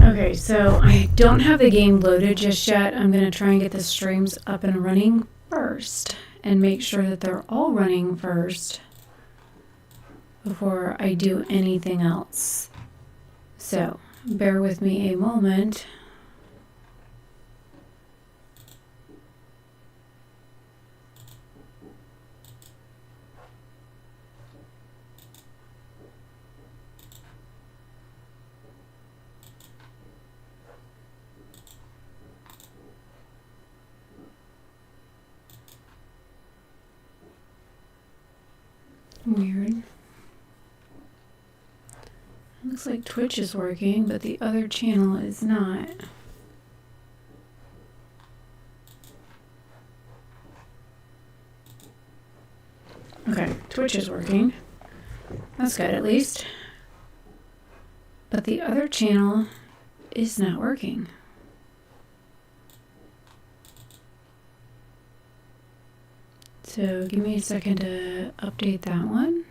Okay, so I don't have the game loaded just yet. I'm going to try and get the streams up and running first and make sure that they're all running first before I do anything else. So bear with me a moment. Weird. Looks like Twitch is working, but the other channel is not. Okay, Twitch is working. That's good at least. But the other channel is not working. So give me a second to update that one.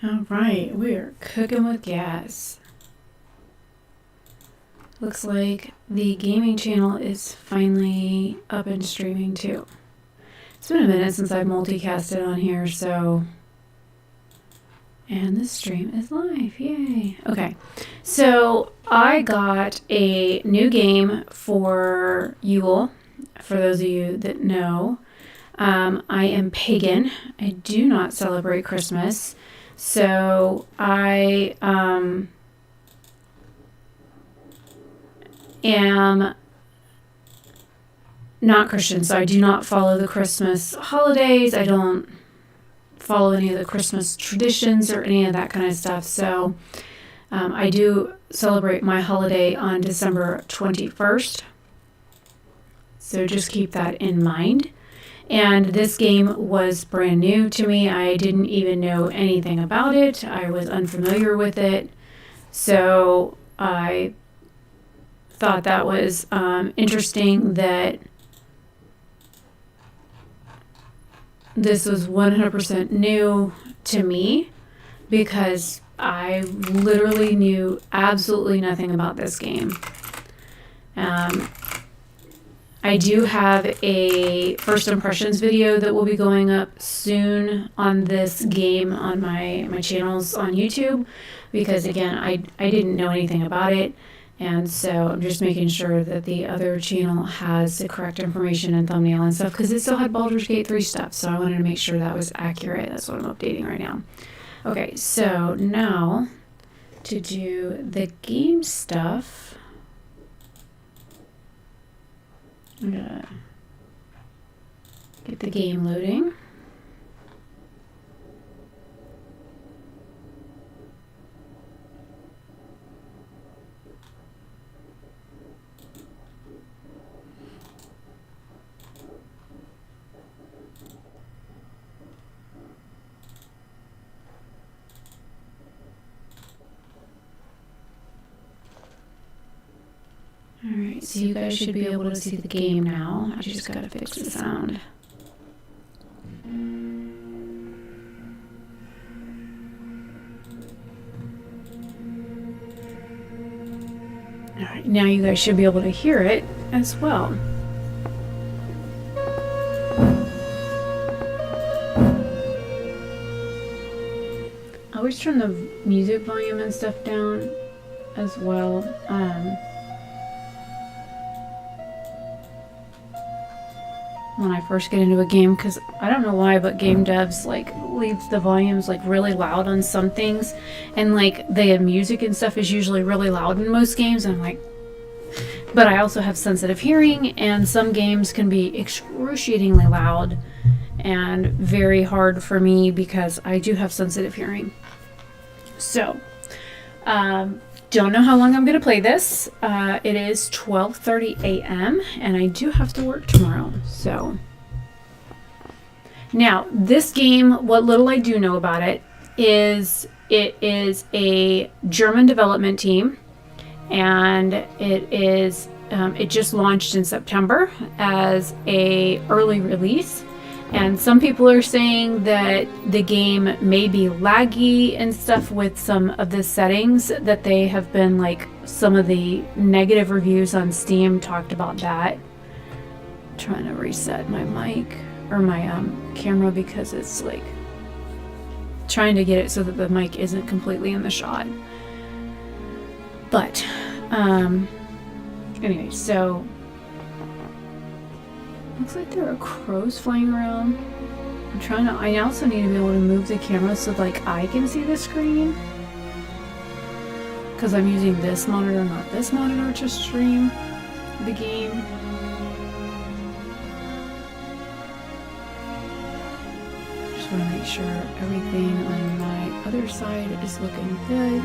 All right, we are cooking with gas. Looks like the gaming channel is finally up and streaming too. It's been a minute since I've multicasted on here, so... And this stream is live, yay. Okay, so I got a new game for Yule, for those of you that know. I am pagan. I do not celebrate Christmas. So I am not Christian, so I do not follow the Christmas holidays. I don't follow any of the Christmas traditions or any of that kind of stuff. So I do celebrate my holiday on December 21st. So just keep that in mind. And this game was brand new to me. I didn't even know anything about it. I was unfamiliar with it. So I thought that was interesting that this was 100% new to me because I literally knew absolutely nothing about this game. I do have a first impressions video that will be going up soon on this game on my channels on YouTube because again I didn't know anything about it, and so I'm just making sure that the other channel has the correct information and thumbnail and stuff because it still had Baldur's Gate 3 stuff, so I wanted to make sure that was accurate. That's what I'm updating right now. Okay, so now to do the game stuff, I'm gonna get the game loading. Alright, so you guys should be able to see the game now. I just gotta fix the sound. Alright, now you guys should be able to hear it as well. I always turn the music volume and stuff down as well. When I first get into a game, because I don't know why, but game devs like leave the volumes like really loud on some things, and like the music and stuff is usually really loud in most games, and I'm like, but I also have sensitive hearing, and some games can be excruciatingly loud and very hard for me because I do have sensitive hearing. So don't know how long I'm going to play this. It is 12:30 a.m. and I do have to work tomorrow. So now this game, what little I do know about it is a German development team, and it just launched in September as a early release. And some people are saying that the game may be laggy and stuff with some of the settings that they have been, like, some of the negative reviews on Steam talked about that. I'm trying to reset my mic or my camera because it's like trying to get it so that the mic isn't completely in the shot. But anyway, so looks like there are crows flying around. I also need to be able to move the camera so like I can see the screen, because I'm using this monitor, not this monitor, to stream the game. Just want to make sure everything on my other side is looking good.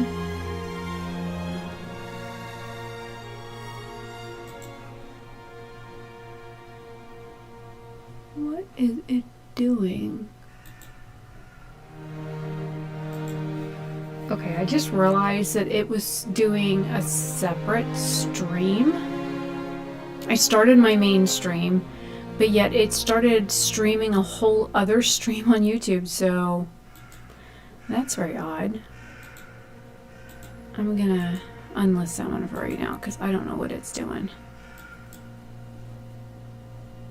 What is it doing? Okay, I just realized that it was doing a separate stream. I started my main stream, but yet it started streaming a whole other stream on YouTube, so that's very odd. I'm gonna unlist that one for right now because I don't know what it's doing.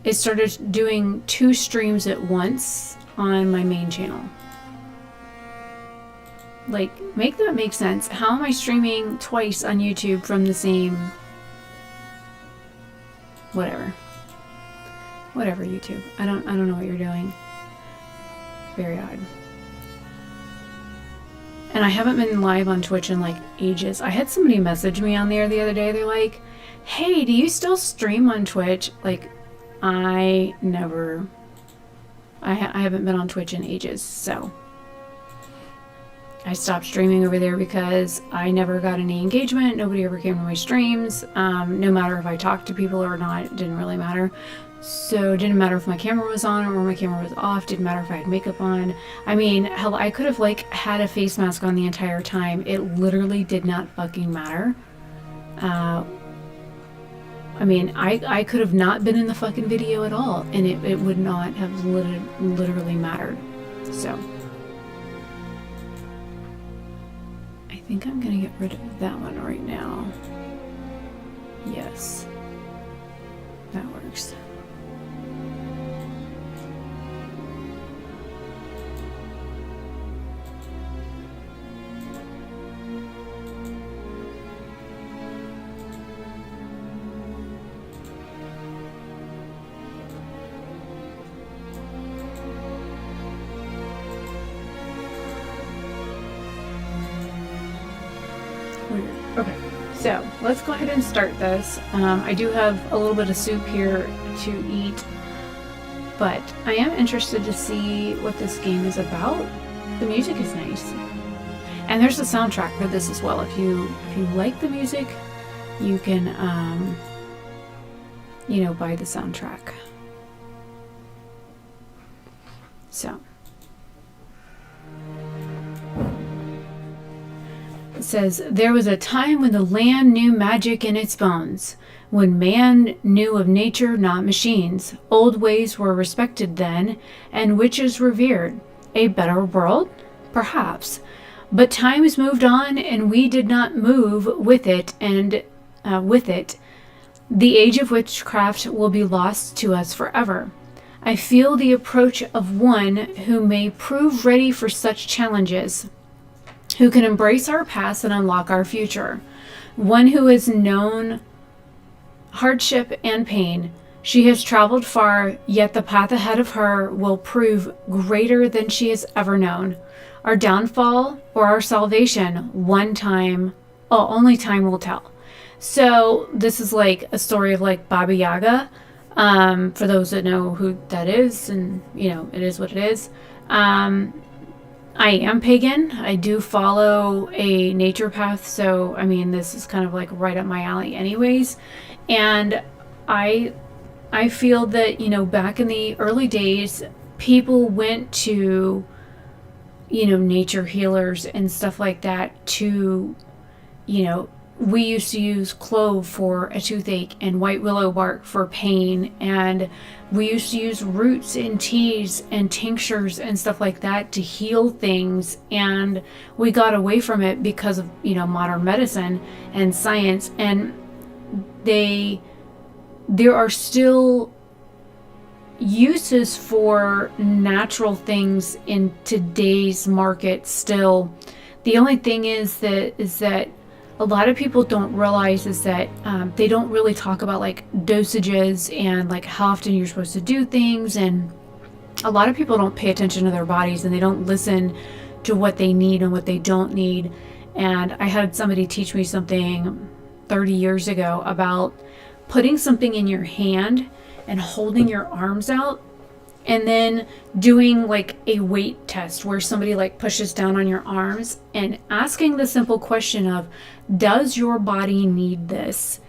It started doing 2 streams at once on my main channel. Like, make that make sense. How am I streaming twice on YouTube from the same... Whatever, YouTube. I don't know what you're doing. Very odd. And I haven't been live on Twitch in like ages. I had somebody message me on there the other day. They're like, "Hey, do you still stream on Twitch?" Like, I haven't been on Twitch in ages, so I stopped streaming over there because I never got any engagement. Nobody ever came to my streams. No matter if I talked to people or not, it didn't really matter. So it didn't matter if my camera was on or my camera was off. Didn't matter if I had makeup on. I mean, hell, I could have like had a face mask on the entire time. It literally did not fucking matter. I mean, I could have not been in the fucking video at all, and it would not have literally mattered. So I think I'm gonna get rid of that one right now. Yes, that works. Okay, so let's go ahead and start this. I do have a little bit of soup here to eat, but I am interested to see what this game is about. The music is nice, and there's a soundtrack for this as well. If you like the music, you can buy the soundtrack. So it says, "There was a time when the land knew magic in its bones, when man knew of nature, not machines. Old ways were respected then, and witches revered. A better world? Perhaps. But times moved on, and we did not move with it, and with it, the age of witchcraft will be lost to us forever. I feel the approach of one who may prove ready for such challenges, who can embrace our past and unlock our future. One who has known hardship and pain. She has traveled far, yet the path ahead of her will prove greater than she has ever known. Our downfall or our salvation, only time will tell." So this is like a story of like Baba Yaga. For those that know who that is, and it is what it is. I am pagan. I do follow a nature path, so I mean, this is kind of like right up my alley, anyways. And I I feel that, back in the early days, people went to, nature healers and stuff like that to, you know, we used to use clove for a toothache and white willow bark for pain. And we used to use roots and teas and tinctures and stuff like that to heal things. And we got away from it because of, modern medicine and science. And there are still uses for natural things in today's market still. The only thing is that a lot of people don't realize is that they don't really talk about like dosages and like how often you're supposed to do things. And a lot of people don't pay attention to their bodies, and they don't listen to what they need and what they don't need. And I had somebody teach me something 30 years ago about putting something in your hand and holding your arms out, and then doing like a weight test where somebody like pushes down on your arms and asking the simple question of, does your body need this?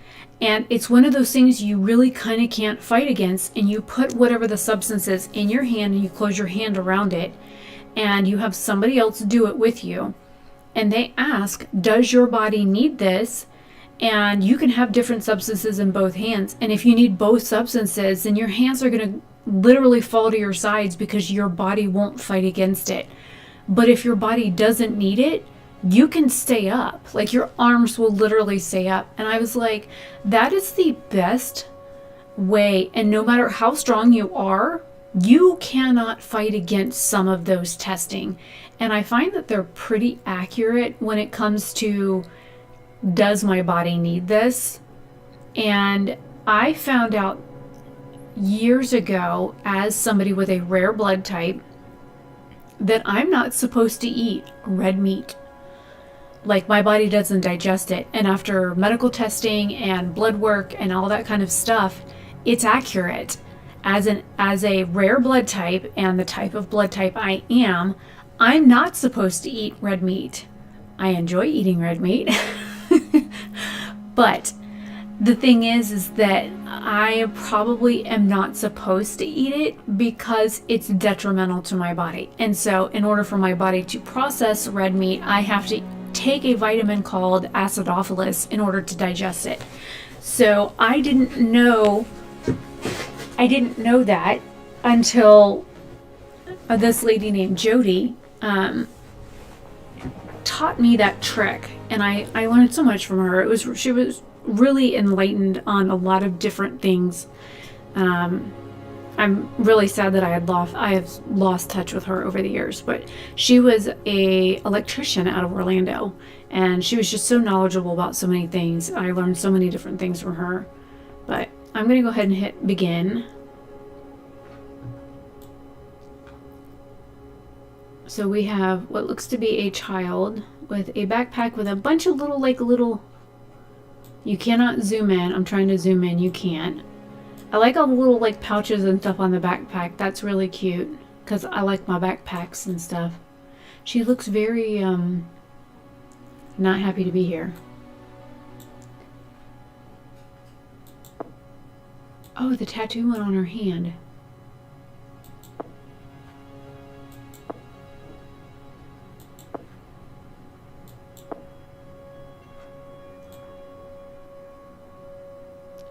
And it's one of those things you really kind of can't fight against. And you put whatever the substance is in your hand and you close your hand around it, and you have somebody else do it with you. And they ask, does your body need this? And you can have different substances in both hands. And if you need both substances, then your hands are going to literally fall to your sides because your body won't fight against it. But if your body doesn't need it, you can stay up. Like your arms will literally stay up. And I was like, that is the best way. And no matter how strong you are, you cannot fight against some of those testing. And I find that they're pretty accurate when it comes to, does my body need this? And I found out years ago, as somebody with a rare blood type, that I'm not supposed to eat red meat. Like, my body doesn't digest it. And after medical testing and blood work and all that kind of stuff, it's accurate. As a rare blood type and the type of blood type I am, I'm not supposed to eat red meat. I enjoy eating red meat. But the thing is that I probably am not supposed to eat it because it's detrimental to my body. And so in order for my body to process red meat, I have to take a vitamin called acidophilus in order to digest it. So I didn't know that until this lady named Jody taught me that trick, and I learned so much from her. She was really enlightened on a lot of different things. I'm really sad that I have lost touch with her over the years, but she was a electrician out of Orlando, and she was just so knowledgeable about so many things. I learned so many different things from her. But I'm going to go ahead and hit begin. So we have what looks to be a child with a backpack with a bunch of little, you cannot zoom in. I'm trying to zoom in. You can't. I like all the little like pouches and stuff on the backpack. That's really cute because I like my backpacks and stuff. She looks very not happy to be here. Oh, the tattoo went on her hand.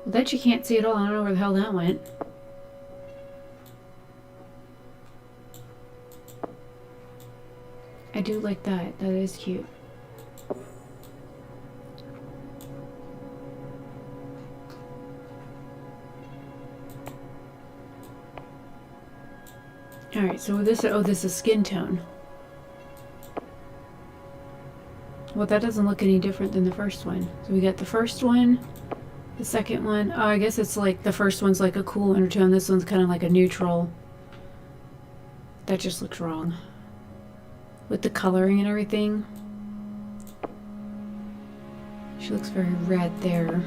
That you can't see at all. I don't know where the hell that went. I do like that. That is cute. Alright, so this is skin tone. Well, that doesn't look any different than the first one. So we got the first one. The second one, oh, I guess it's like the first one's like a cool undertone. This one's kind of like a neutral. That just looks wrong. With the coloring and everything. She looks very red there.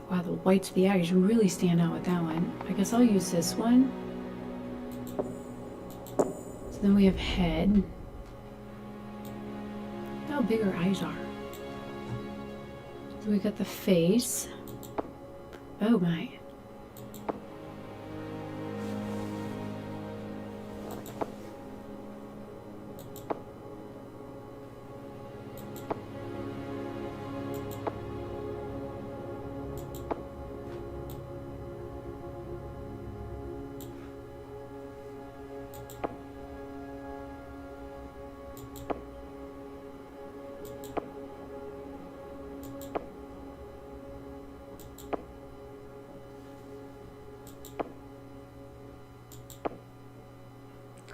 Wow, the whites of the eyes really stand out with that one. I guess I'll use this one. then we have head. How big her eyes are. So we got the face. Oh my.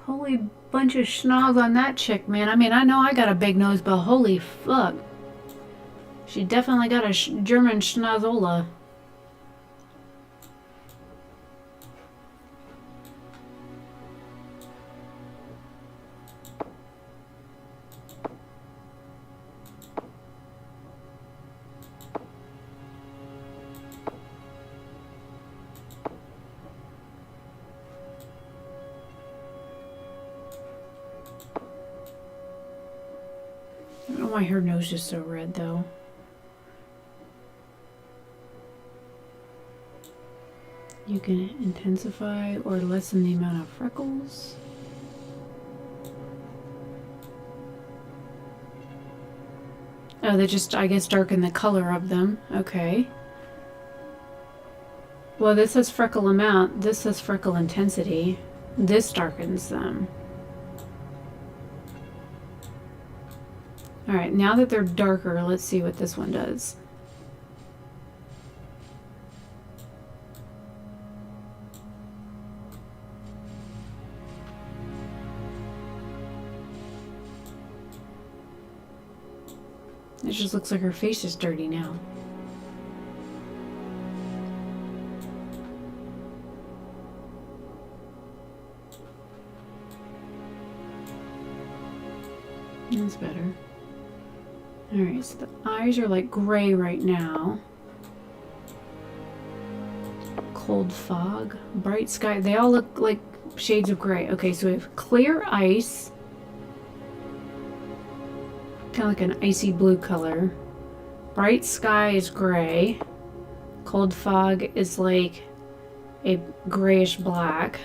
Holy bunch of schnoz on that chick, man. I mean, I know I got a big nose, but holy fuck. She definitely got a German schnozola. I don't know why her nose is so red, though. You can intensify or lessen the amount of freckles. Oh, they just, I guess, darken the color of them. Okay. Well, this says freckle amount. This says freckle intensity. This darkens them. Alright, now that they're darker, let's see what this one does. It just looks like her face is dirty now. That's better. Alright, so the eyes are like gray right now. Cold fog, bright sky. They all look like shades of gray. Okay, so we have clear ice. Kind of like an icy blue color. Bright sky is gray. Cold fog is like a grayish black.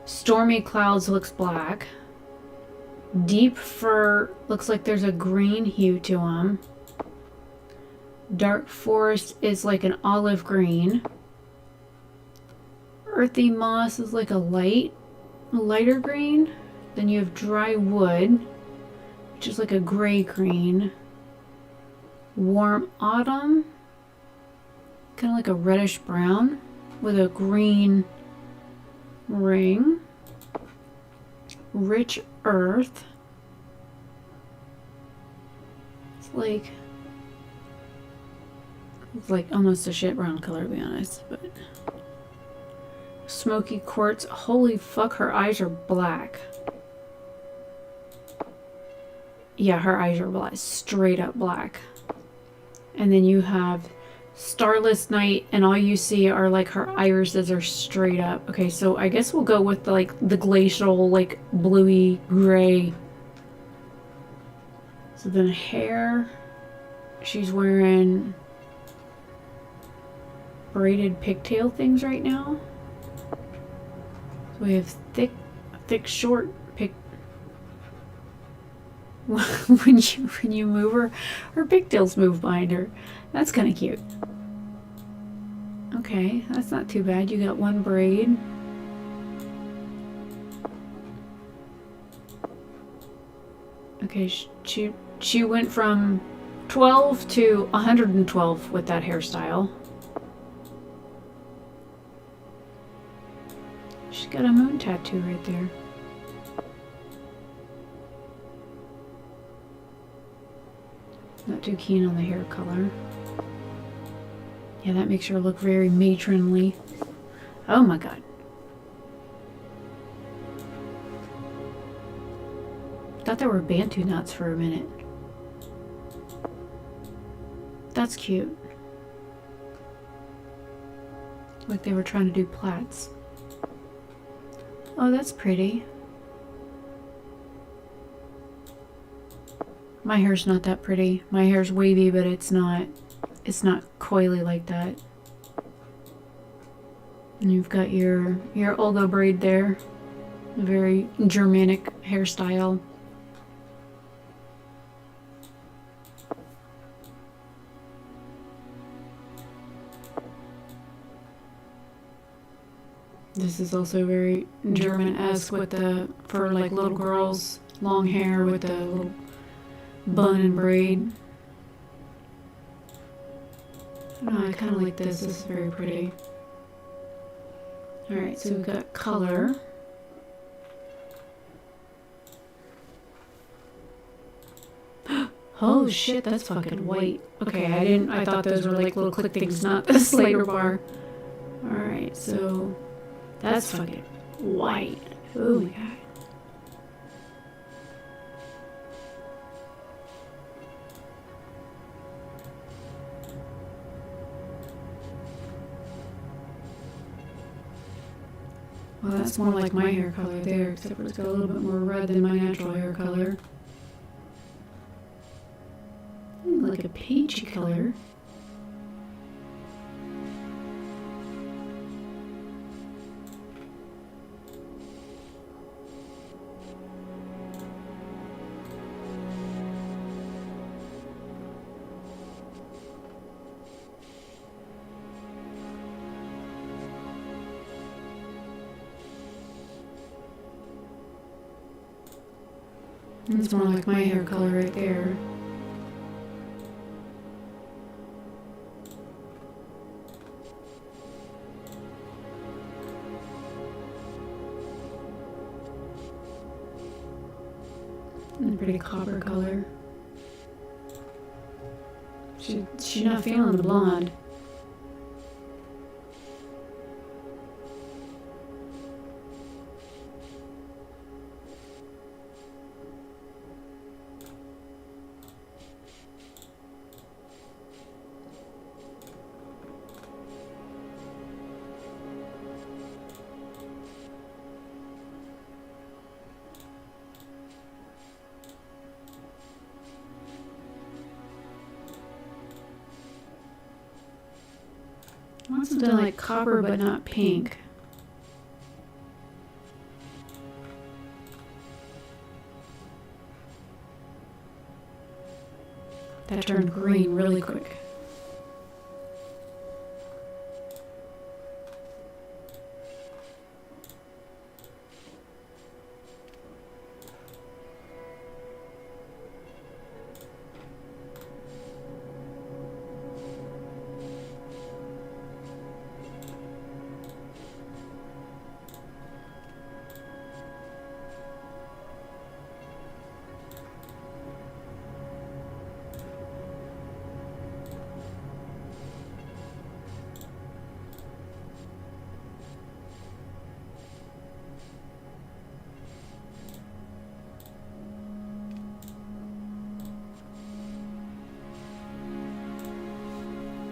Stormy clouds looks black. Deep fur looks like there's a green hue to them. Dark forest is like an olive green. Earthy moss is like a lighter green. Then you have dry wood, which is like a gray green. Warm autumn, kind of like a reddish brown with a green ring. Rich earth. It's like almost a shit brown color, to be honest, but smoky quartz. Holy fuck, her eyes are black. Yeah, her eyes are black, straight up black. And then you have starless night, and all you see are like her irises are straight up. Okay, so I guess we'll go with like the glacial, like bluey gray. So then hair, she's wearing braided pigtail things right now. So we have thick short pig. when you move her pigtails move behind her. That's kind of cute. Okay, that's not too bad. You got one braid. Okay, she went from 12 to 112 with that hairstyle. She's got a moon tattoo right there. Not too keen on the hair color. Yeah, that makes her look very matronly. Oh my god. Thought there were Bantu knots for a minute. That's cute. Like they were trying to do plaits. Oh, that's pretty. My hair's not that pretty. My hair's wavy, but it's not coily like that. And you've got your Olga braid there. A very Germanic hairstyle. This is also very German-esque with for like little girls, long hair with the little bun and braid. I kind of like this. This is very pretty. Alright, so we've got color. Oh shit, that's fucking white. Okay, I thought those were like little click things, not the Slater bar. Alright, so that's fucking white. Oh my god. Well, that's more like my hair color there, except for it's got a little bit more red than my natural hair color. Like a peachy color. It's more like my hair color right there. And a pretty copper color. She's not feeling the blonde. I want something like copper but not pink. That turned green really quick.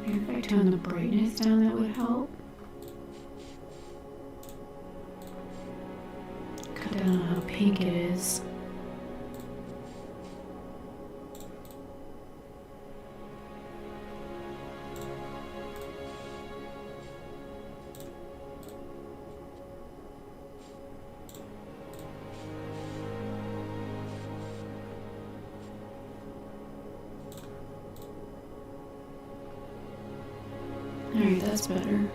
Maybe if I tone the brightness down, that would help. Cut down on how pink it is. Alright, that's better.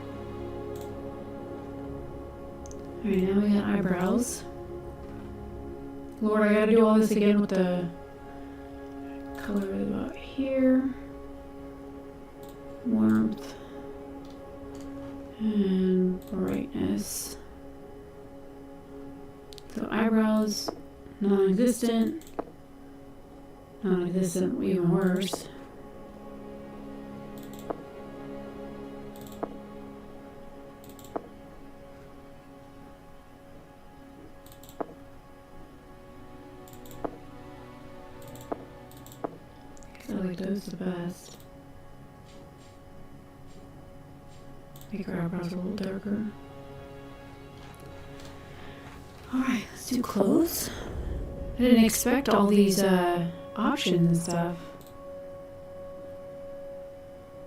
Alright, now we got eyebrows. Lord, I gotta do all this again with the color about here. Warmth. And brightness. So eyebrows, non-existent. Non-existent, even worse. I like those the best. Make our eyebrows a little darker. Alright, let's do clothes. I didn't expect all these options and stuff.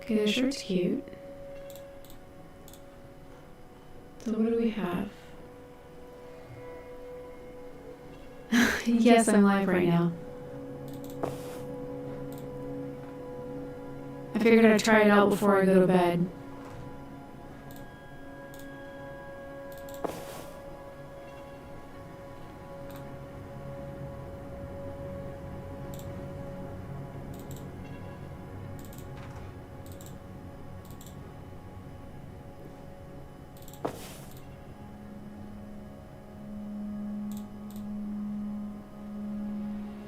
Okay, the shirt's cute. So what do we have? Yes, I'm live right now. I figured I'd try it out before I go to bed.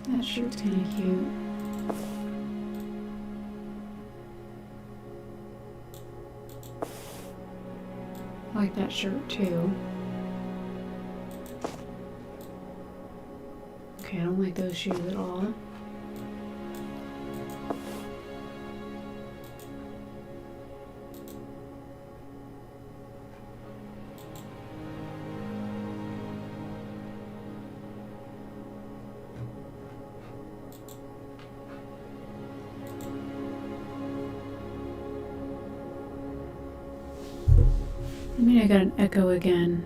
That shirt's kind of cute. I like that shirt too. Okay, I don't like those shoes at all. I mean, I got an echo again.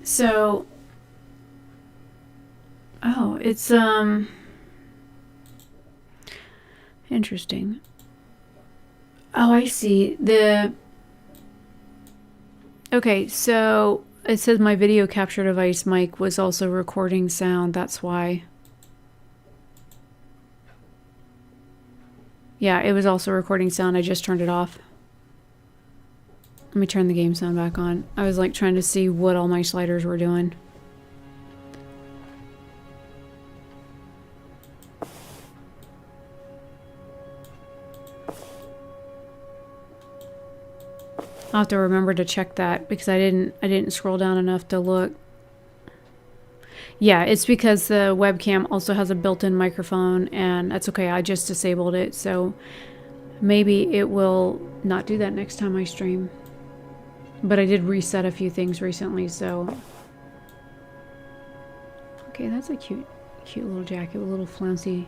So, oh, it's, interesting. Oh, I see. Okay, so it says my video capture device mic was also recording sound. That's why. Yeah, it was also recording sound. I just turned it off. Let me turn the game sound back on. I was like trying to see what all my sliders were doing. I'll have to remember to check that because I didn't scroll down enough to look. Yeah, it's because the webcam also has a built-in microphone, and that's okay. I just disabled it, so maybe it will not do that next time I stream. But I did reset a few things recently, so... Okay, that's a cute little jacket with little flouncy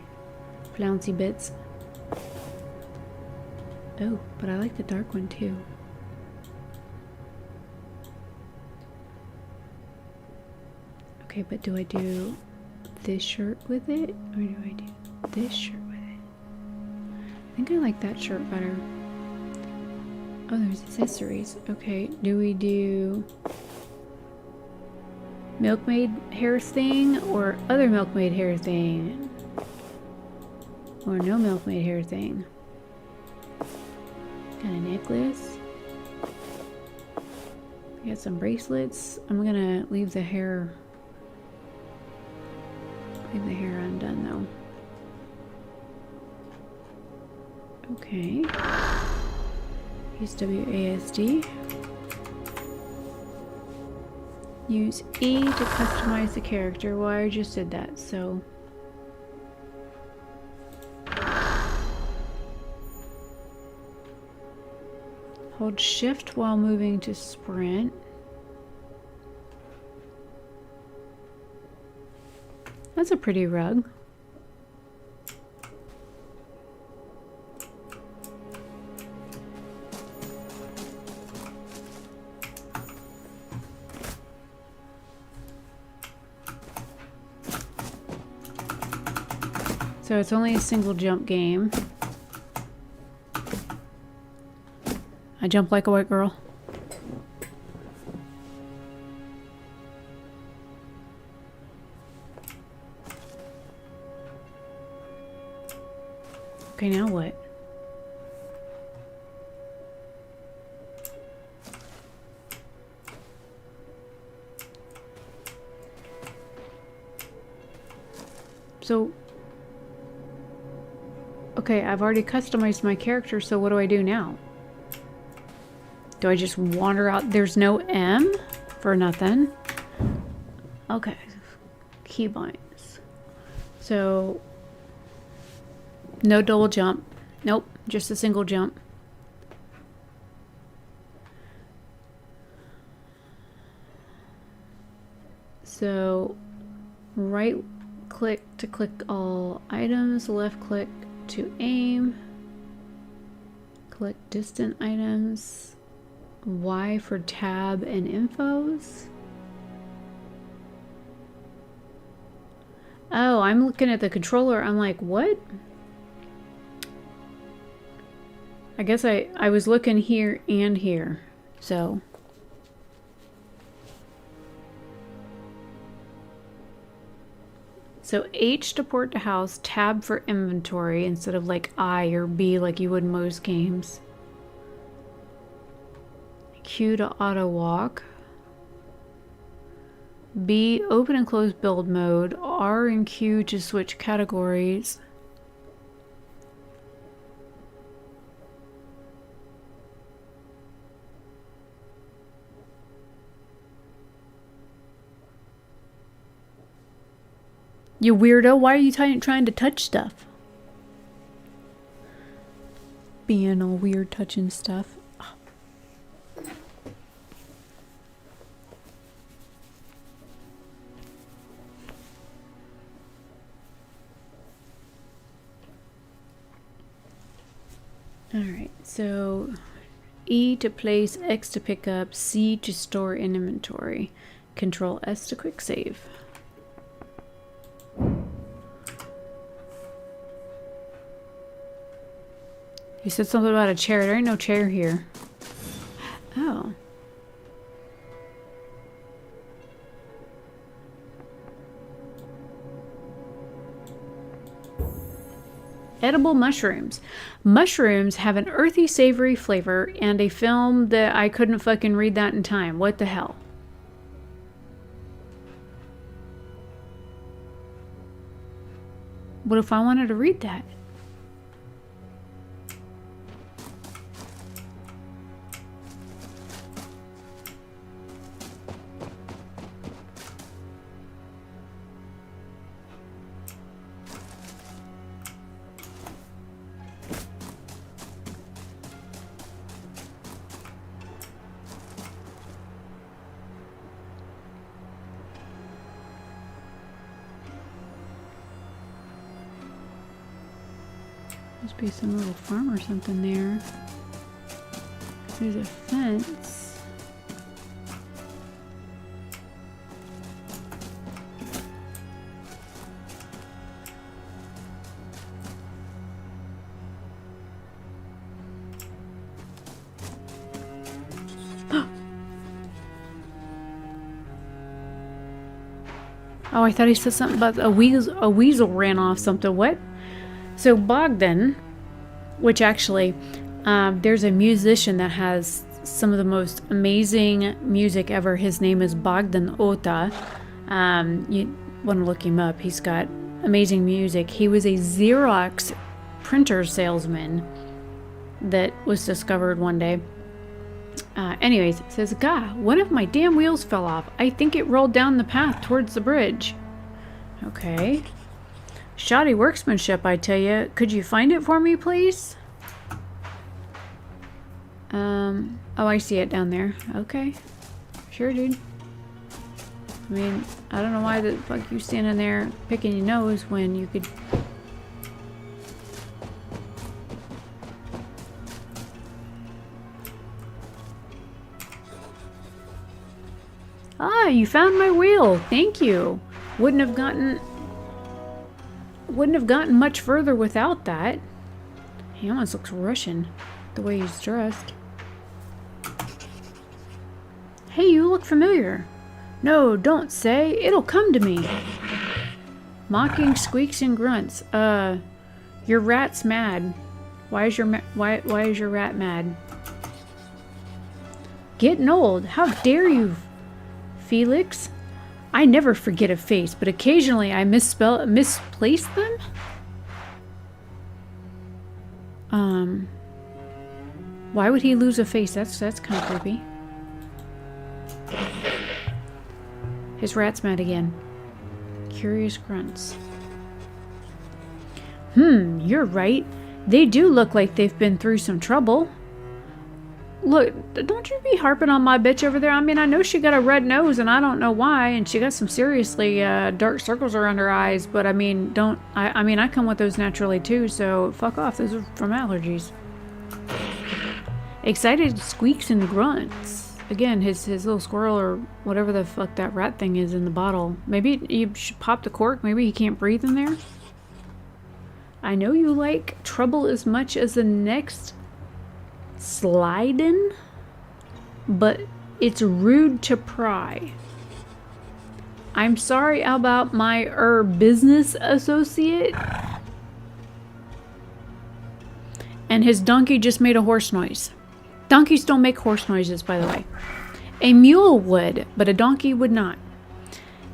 bits. Oh, but I like the dark one too. Okay, but do I do this shirt with it? Or do I do this shirt with it? I think I like that shirt better. Oh, there's accessories. Okay, do we do milkmaid hair thing or other milkmaid hair thing? Or no milkmaid hair thing? Got a necklace. Got some bracelets. I'm gonna leave the hair undone though. Okay. Use WASD. Use E to customize the character. Well, I just did that, so. Hold shift while moving to sprint. That's a pretty rug. So it's only a single jump game. I jump like a white girl. Okay, now what? So, okay, I've already customized my character, so what do I do now? Do I just wander out? There's no M for nothing. Okay, keybinds. So, no double jump. Nope, just a single jump. So right click to click all items, left click to aim, click distant items, Y for tab and infos. Oh, I'm looking at the controller. I'm like, what? I guess I was looking here and here. So H to port to house, tab for inventory instead of like I or B like you would in most games. Q to auto walk. B, open and close build mode. R and Q to switch categories. You weirdo, why are you trying to touch stuff? Being all weird touching stuff. Alright, so E to place, X to pick up, C to store in inventory. Control S to quick save. You said something about a chair. There ain't no chair here. Oh. Edible mushrooms. Mushrooms have an earthy, savory flavor and a film that I couldn't fucking read that in time. What the hell? What if I wanted to read that? Must be some little farm or something there. There's a fence. Oh, I thought he said something about a weasel ran off something. What? So Bogdan, which actually, there's a musician that has some of the most amazing music ever. His name is Bogdan Ota. You want to look him up. He's got amazing music. He was a Xerox printer salesman that was discovered one day. Anyways, it says, "Gah, one of my damn wheels fell off. I think it rolled down the path towards the bridge." Okay. Shoddy workmanship, I tell you. Could you find it for me, please? Oh, I see it down there. Okay. Sure, dude. I mean, I don't know why the fuck you standing there picking your nose when you could... Ah, you found my wheel. Thank you. Wouldn't have gotten much further without that. He almost looks Russian, the way he's dressed. Hey, you look familiar. No, don't say. It'll come to me. Mocking squeaks and grunts. Your rat's mad. Why is your rat mad? Getting old. How dare you, Felix? I never forget a face, but occasionally I misplace them? Why would he lose a face? That's kind of creepy. His rat's mad again. Curious grunts. You're right. They do look like they've been through some trouble. Look, don't you be harping on my bitch over there. I mean, I know she got a red nose and I don't know why, and she got some seriously dark circles around her eyes, but I mean, I come with those naturally too, so fuck off. Those are from allergies. Excited squeaks and grunts. Again, his little squirrel or whatever the fuck that rat thing is in the bottle. Maybe you should pop the cork. Maybe he can't breathe in there. I know you like trouble as much as the next slidin', but it's rude to pry. I'm sorry about my business associate. And his donkey just made a horse noise. Donkeys don't make horse noises, by the way. A mule would, but a donkey would not.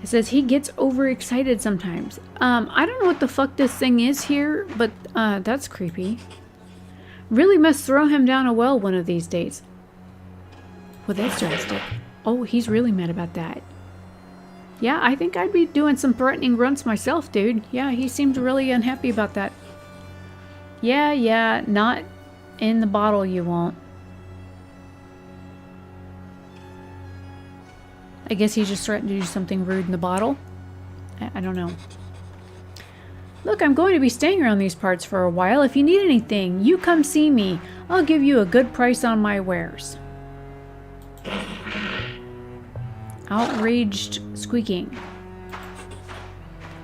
It says he gets overexcited sometimes. I don't know what the fuck this thing is here, but that's creepy. Really must throw him down a well one of these days. Well, that's drastic. Oh, he's really mad about that. Yeah, I think I'd be doing some threatening grunts myself, dude. Yeah, he seemed really unhappy about that. Yeah, not in the bottle you won't. I guess he just threatened to do something rude in the bottle. I don't know. Look, I'm going to be staying around these parts for a while. If you need anything, you come see me. I'll give you a good price on my wares. Outraged squeaking.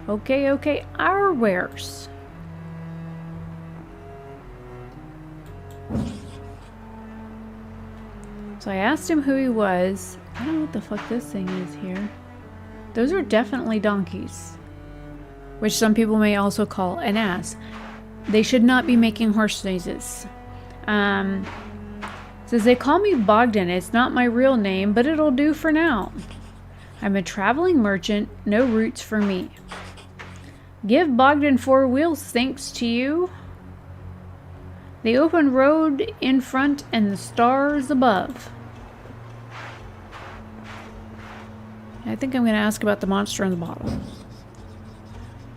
Okay, our wares. So I asked him who he was. I don't know what the fuck this thing is here. Those are definitely donkeys, which some people may also call an ass. They should not be making horse noises. Says they call me Bogdan. It's not my real name, but it'll do for now. I'm a traveling merchant, no roots for me. Give Bogdan 4 wheels, thanks to you. The open road in front and the stars above. I think I'm going to ask about the monster in the bottle.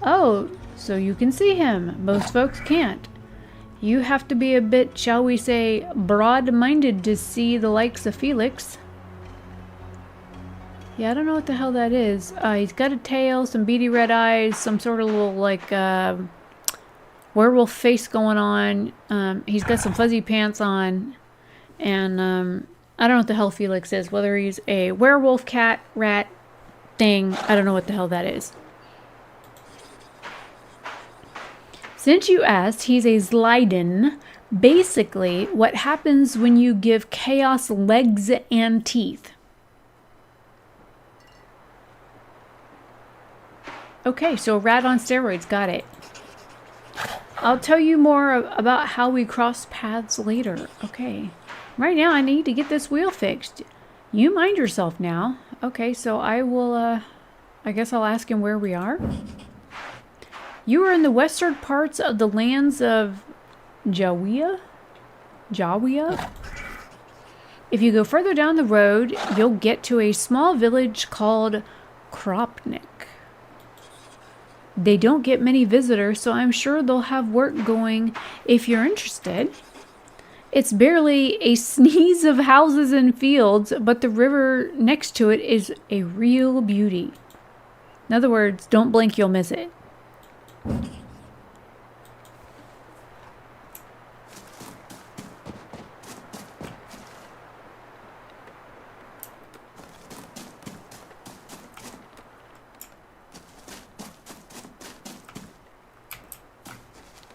Oh, so you can see him. Most folks can't. You have to be a bit, shall we say, broad-minded to see the likes of Felix. Yeah, I don't know what the hell that is. He's got a tail, some beady red eyes, some sort of little, like, werewolf face going on. He's got some fuzzy pants on. And, I don't know what the hell Felix is. Whether he's a werewolf, cat, rat, thing. I don't know what the hell that is. Since you asked, he's a Zliden. Basically, what happens when you give chaos legs and teeth. Okay, so a rat on steroids. Got it. I'll tell you more about how we cross paths later. Okay. Right now, I need to get this wheel fixed. You mind yourself now. Okay, so I will, I guess I'll ask him where we are. You are in the western parts of the lands of Jawiya? If you go further down the road, you'll get to a small village called Kropnik. They don't get many visitors, so I'm sure they'll have work going if you're interested. It's barely a sneeze of houses and fields, but the river next to it is a real beauty. In other words, don't blink, you'll miss it.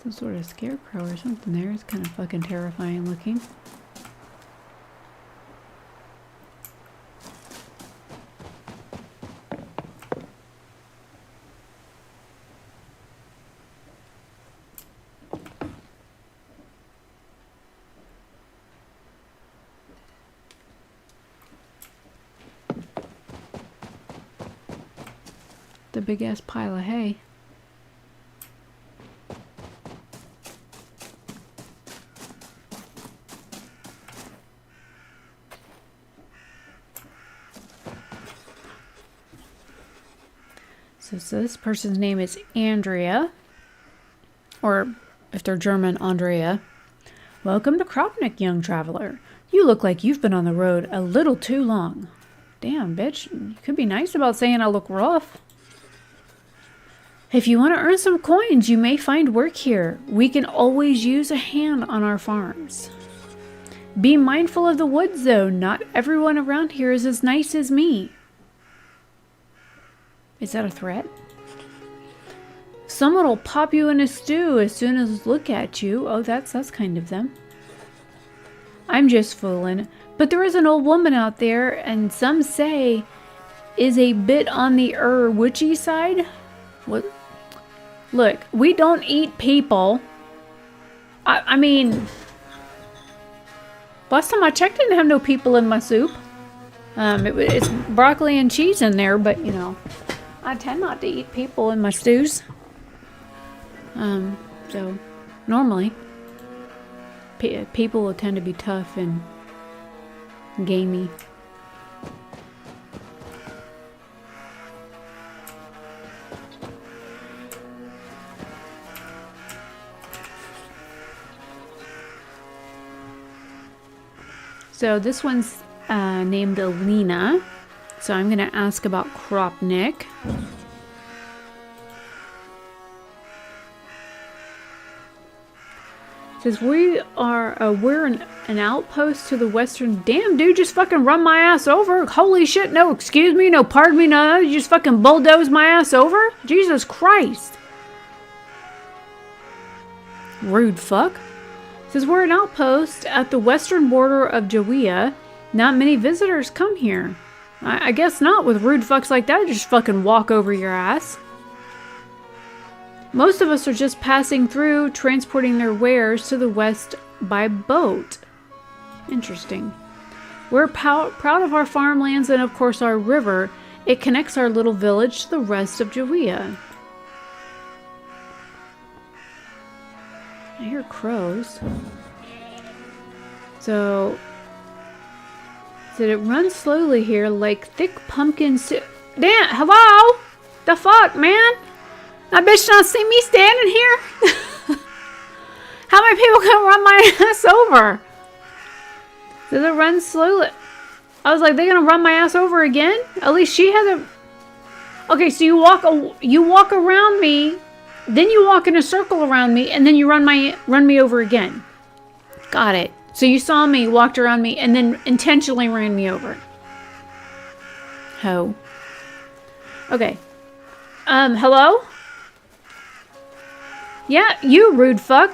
Some sort of scarecrow or something there. It's kind of fucking terrifying looking. The big ass pile of hay. So this person's name is Andrea, or if they're German, Andrea. Welcome to Kropnik, young traveler. You look like you've been on the road a little too long. Damn, bitch. You could be nice about saying I look rough. If you want to earn some coins, you may find work here. We can always use a hand on our farms. Be mindful of the woods, though. Not everyone around here is as nice as me. Is that a threat? Someone will pop you in a stew as soon as look at you. Oh, that's kind of them. I'm just fooling. But there is an old woman out there, and some say is a bit on the witchy side. What? Look, we don't eat people. I mean, last time I checked, I didn't have no people in my soup. It's broccoli and cheese in there, but you know, I tend not to eat people in my stews. So normally, people will tend to be tough and gamey. So this one's named Alina. So I'm going to ask about Kropnik. It says we're an outpost to the western. Damn, dude, just fucking run my ass over. Holy shit, no excuse me, no pardon me, no, you just fucking bulldoze my ass over? Jesus Christ. Rude fuck. Says we're an outpost at the western border of Jawea. Not many visitors come here. I guess not with rude fucks like that. Just fucking walk over your ass. Most of us are just passing through, transporting their wares to the west by boat. Interesting. We're proud of our farmlands and of course our river. It connects our little village to the rest of Jawea. I hear crows. So it runs slowly here like thick pumpkin soup. Damn, hello? The fuck, man? That bitch not see me standing here? How many people can run my ass over? Does it run slowly? I was like, they're gonna run my ass over again? At least she has a... Okay, so you walk around me. Then you walk in a circle around me, and then you run me over again. Got it. So you saw me, walked around me, and then intentionally ran me over. Ho. Okay. Hello? Yeah, you rude fuck.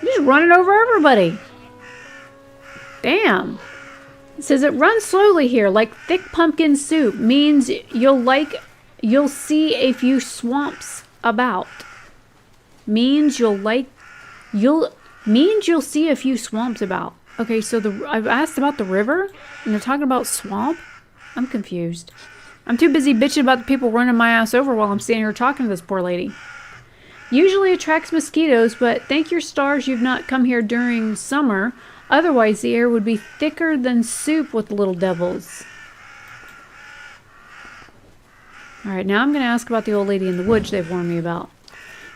You're just running over everybody. Damn. It says it runs slowly here, like thick pumpkin soup. Means you'll see a few swamps about. Means you'll see a few swamps about. Okay, so I've asked about the river, and they're talking about swamp? I'm confused. I'm too busy bitching about the people running my ass over while I'm standing here talking to this poor lady. Usually attracts mosquitoes, but thank your stars you've not come here during summer. Otherwise, the air would be thicker than soup with the little devils. Alright, now I'm going to ask about the old lady in the woods they've warned me about.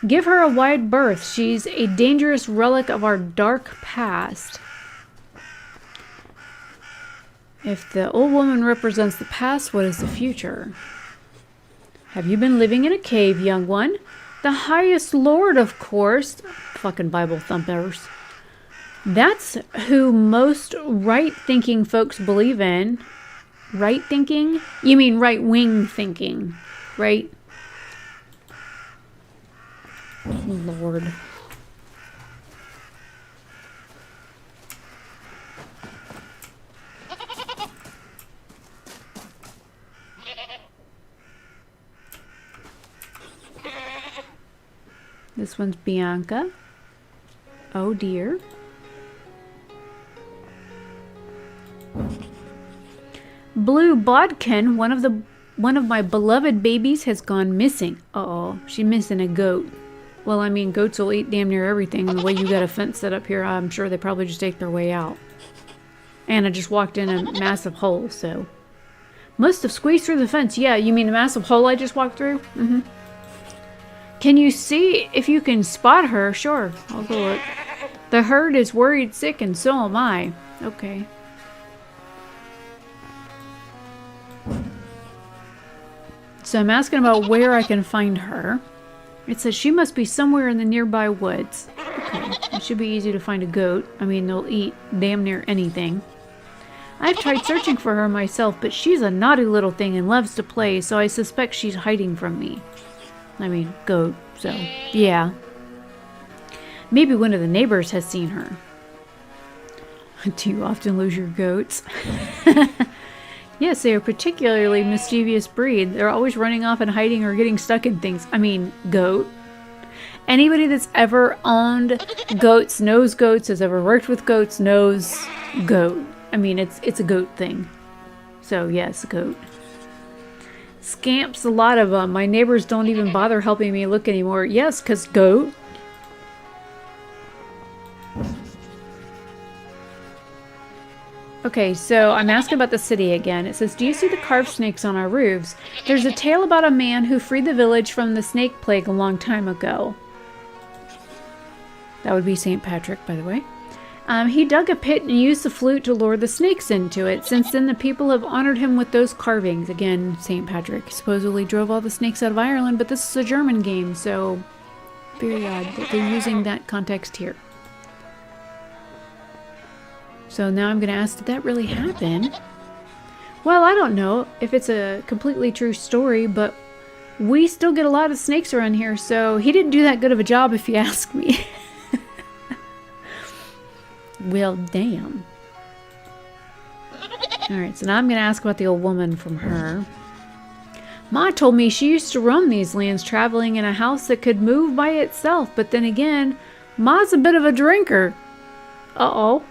Give her a wide berth. She's a dangerous relic of our dark past. If the old woman represents the past, what is the future? Have you been living in a cave, young one? The highest lord, of course. Fucking Bible thumpers. That's who most right-thinking folks believe in. Right thinking? You mean right-wing thinking, right? Lord. This one's Bianca. Oh dear. Blue Bodkin, one of my beloved babies, has gone missing. Uh-oh, she's missing a goat. Well, I mean, goats will eat damn near everything. And the way you got a fence set up here, I'm sure they probably just take their way out. And I just walked in a massive hole, so... Must have squeezed through the fence. Yeah, you mean the massive hole I just walked through? Mm-hmm. Can you see if you can spot her? Sure, I'll go look. The herd is worried sick, and so am I. Okay. So I'm asking about where I can find her. It says she must be somewhere in the nearby woods. Okay, it should be easy to find a goat. I mean, they'll eat damn near anything. I've tried searching for her myself, but she's a naughty little thing and loves to play, so I suspect she's hiding from me. I mean, goat, so yeah. Maybe one of the neighbors has seen her. Do you often lose your goats? Yes, they are a particularly mischievous breed. They're always running off and hiding or getting stuck in things. I mean, goat. Anybody that's ever owned goats, knows goats, has ever worked with goats, knows goat. I mean, it's a goat thing. So, yes, goat. Scamps, a lot of them. My neighbors don't even bother helping me look anymore. Yes, because goat. Okay, so I'm asking about the city again. It says, do you see the carved snakes on our roofs? There's a tale about a man who freed the village from the snake plague a long time ago. That would be St. Patrick, by the way. He dug a pit and used the flute to lure the snakes into it. Since then, the people have honored him with those carvings. Again, St. Patrick supposedly drove all the snakes out of Ireland, but this is a German game, so very odd that they're using that context here. So now I'm going to ask, did that really happen? Well, I don't know if it's a completely true story, but we still get a lot of snakes around here, so he didn't do that good of a job if you ask me. Well, damn. Alright, so now I'm going to ask about the old woman from her. Ma told me she used to roam these lands traveling in a house that could move by itself, but then again, Ma's a bit of a drinker. Uh-oh.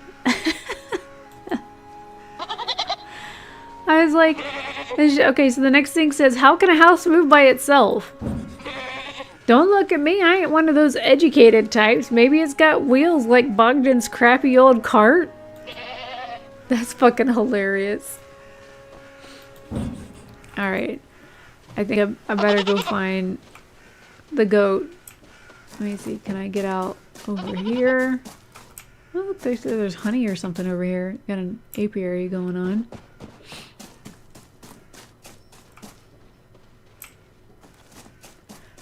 I was like, okay, so the next thing says, how can a house move by itself? Don't look at me, I ain't one of those educated types. Maybe it's got wheels like Bogdan's crappy old cart. That's fucking hilarious. Alright. I think I better go find the goat. Let me see, can I get out over here? Oh, there's honey or something over here. Got an apiary going on.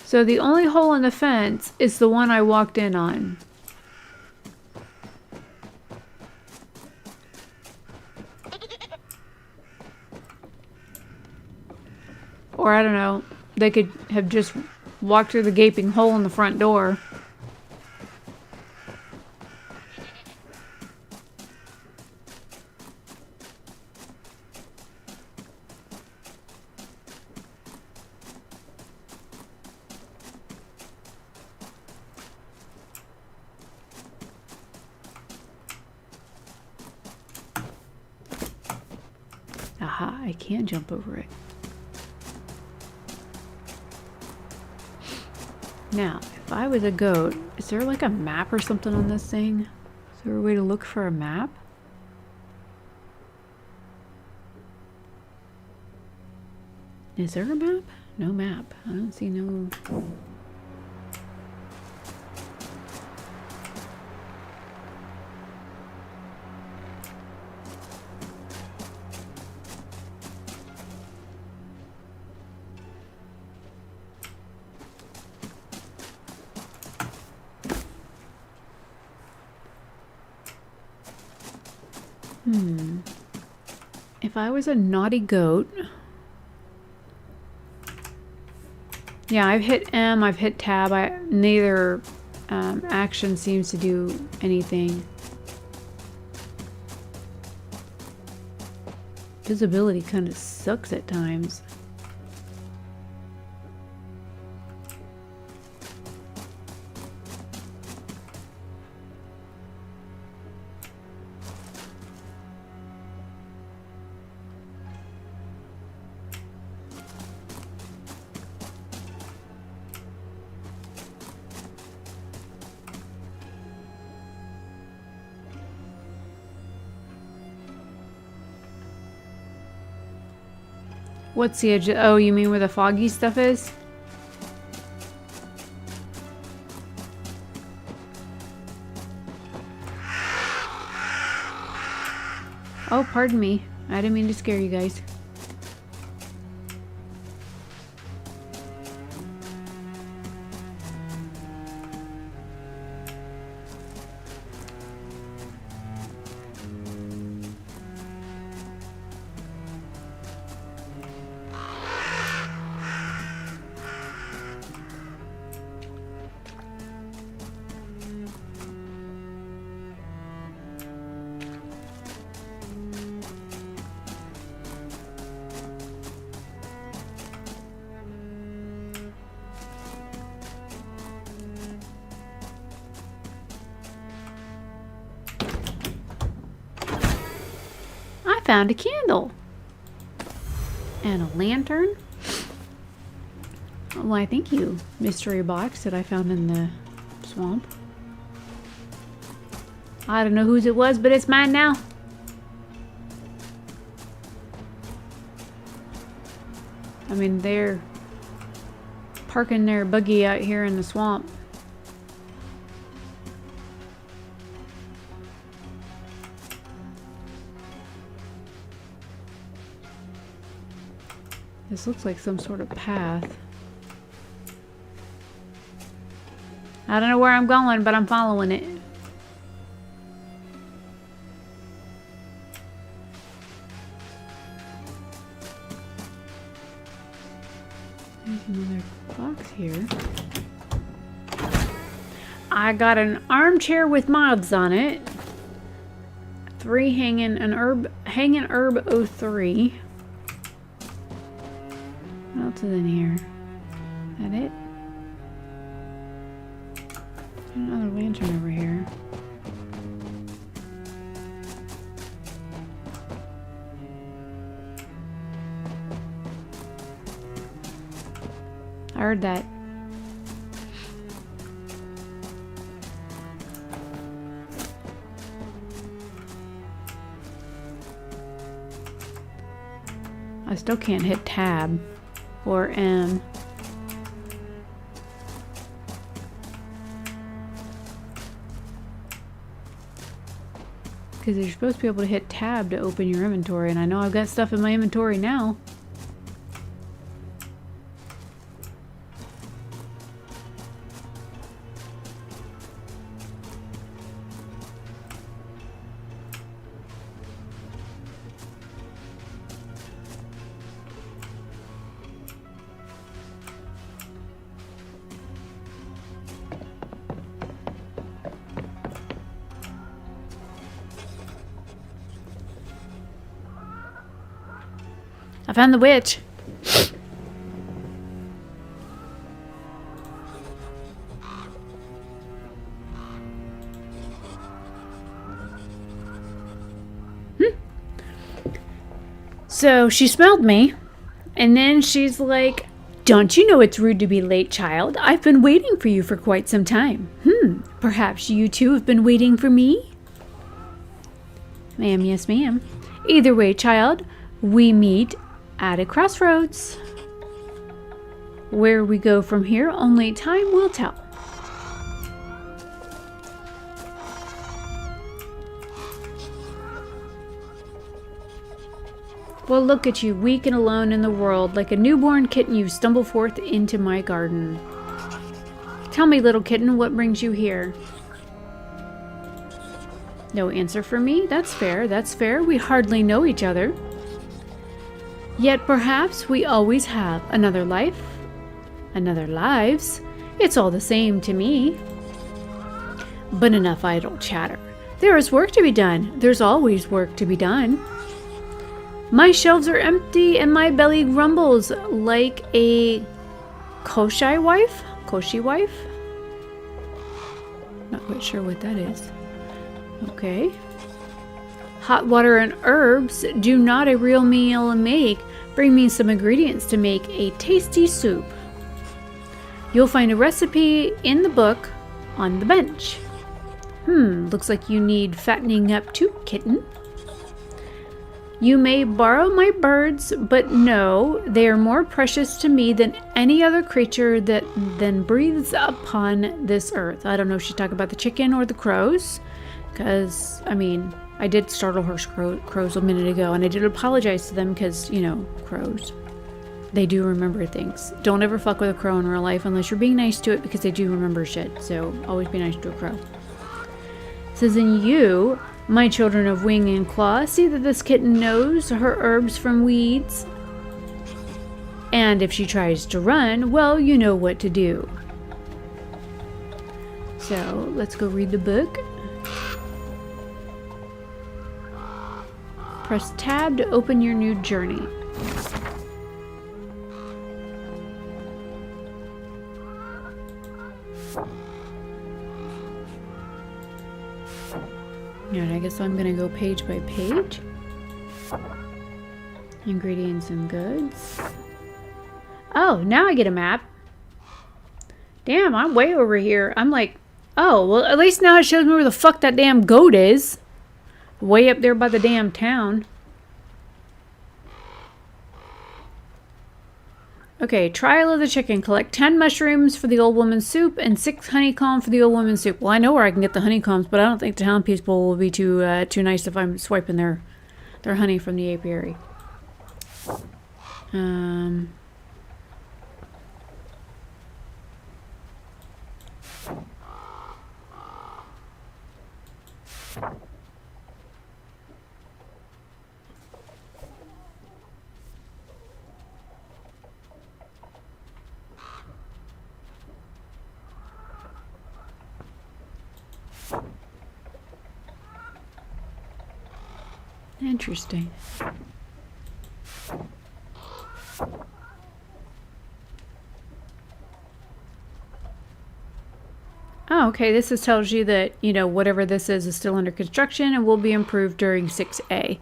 So the only hole in the fence is the one I walked in on. Or I don't know, they could have just walked through the gaping hole in the front door. Aha, I can jump over it. Now, if I was a goat, is there like a map or something on this thing? Is there a way to look for a map? Is there a map? No map. I don't see no... If I was a naughty goat... Yeah, I've hit M, I've hit tab. Neither action seems to do anything. Visibility kind of sucks at times. What's the edge? Oh, you mean where the foggy stuff is? Oh, pardon me. I didn't mean to scare you guys. Found a candle and a lantern. Why, thank you, mystery box that I found in the swamp. I don't know whose it was, but it's mine now. I mean, they're parking their buggy out here in the swamp. This looks like some sort of path. I don't know where I'm going, but I'm following it. There's another box here. I got an armchair with mods on it. 3 hanging herb 03. What else is in here? Is that it? Another lantern over here. I heard that. I still can't hit tab or M. Because you're supposed to be able to hit tab to open your inventory, and I know I've got stuff in my inventory now. I found the witch. So she smelled me, and then she's like, "Don't you know it's rude to be late, child? I've been waiting for you for quite some time. Perhaps you too have been waiting for me?" Ma'am, yes ma'am. Either way, child, we meet at a crossroads. Where we go from here, only time will tell. Well, look at you, weak and alone in the world. Like a newborn kitten, you stumble forth into my garden. Tell me, little kitten, what brings you here? No answer for me? That's fair, that's fair. We hardly know each other. Yet perhaps we always have another life, another lives. It's all the same to me. But enough idle chatter. There is work to be done. There's always work to be done. My shelves are empty and my belly grumbles like a Koshi wife? Koshi wife? Not quite sure what that is. Okay. Hot water and herbs do not a real meal make. Bring me some ingredients to make a tasty soup. You'll find a recipe in the book on the bench. Looks like you need fattening up too, kitten. You may borrow my birds, but no, they are more precious to me than any other creature that then breathes upon this earth. I don't know if she's talking about the chicken or the crows, because, I mean, I did startle her crows a minute ago, and I did apologize to them because, you know, crows. They do remember things. Don't ever fuck with a crow in real life unless you're being nice to it, because they do remember shit. So always be nice to a crow. It says, and you, my children of wing and claw, see that this kitten knows her herbs from weeds. And if she tries to run, well, you know what to do. So let's go read the book. Press tab to open your new journey. And I guess I'm gonna go page by page. Ingredients and goods. Oh, now I get a map. Damn, I'm way over here. I'm like, oh, well, at least now it shows me where the fuck that damn goat is. Way up there by the damn town. Okay, trial of the chicken. Collect 10 mushrooms for the old woman's soup and 6 honeycomb for the old woman's soup. Well, I know where I can get the honeycombs, but I don't think the town people will be too nice if I'm swiping their honey from the apiary. Interesting. Oh, okay. This just tells you that, you know, whatever this is still under construction and will be improved during 6A.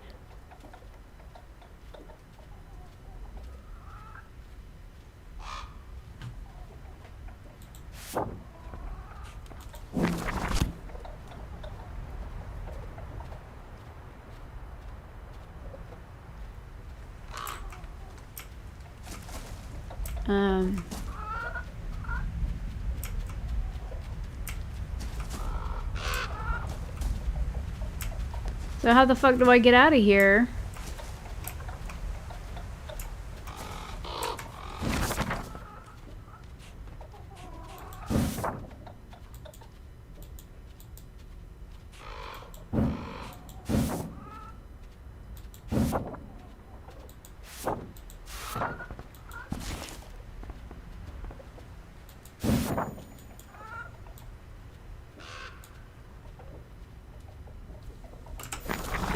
So how the fuck do I get out of here?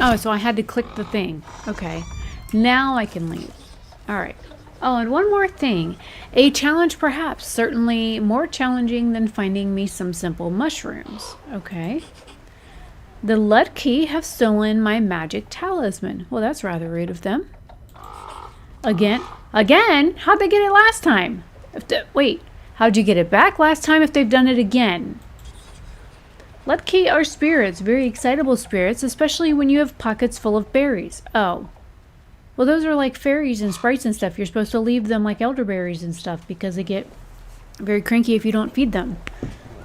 Oh, so I had to click the thing. Okay. Now I can leave. Alright. Oh, and one more thing. A challenge perhaps. Certainly more challenging than finding me some simple mushrooms. Okay. The Lutki have stolen my magic talisman. Well, that's rather rude of them. Again? Again? How'd they get it last time? Wait. How'd you get it back last time if they've done it again? Lutki are spirits, very excitable spirits, especially when you have pockets full of berries. Oh. Well, those are like fairies and sprites and stuff. You're supposed to leave them like elderberries and stuff because they get very cranky if you don't feed them.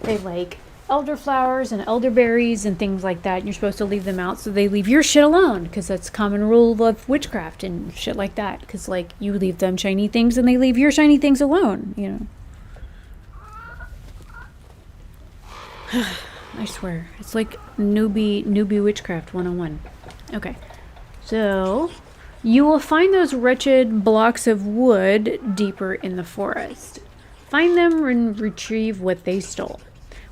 They like elderflowers and elderberries and things like that. And you're supposed to leave them out so they leave your shit alone because that's common rule of witchcraft and shit like that. Because like you leave them shiny things and they leave your shiny things alone, you know. I swear. It's like newbie witchcraft 101. Okay. So, you will find those wretched blocks of wood deeper in the forest. Find them and retrieve what they stole.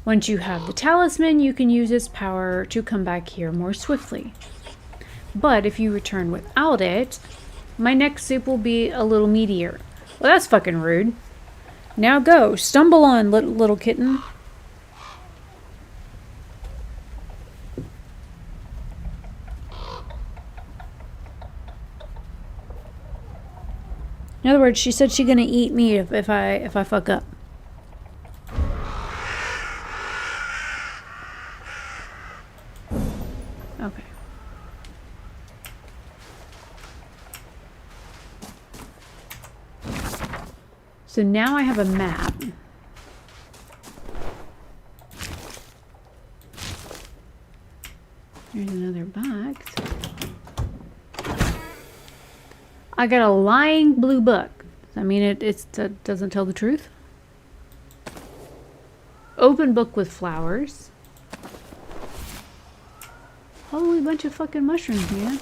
Once you have the talisman, you can use its power to come back here more swiftly. But if you return without it, my next soup will be a little meatier. Well, that's fucking rude. Now go. Stumble on, little kitten. In other words, she said she's gonna eat me if I fuck up. Okay. So now I have a map. Here's another box. I got a lying blue book. I mean, it doesn't tell the truth. Open book with flowers. Holy bunch of fucking mushrooms, man.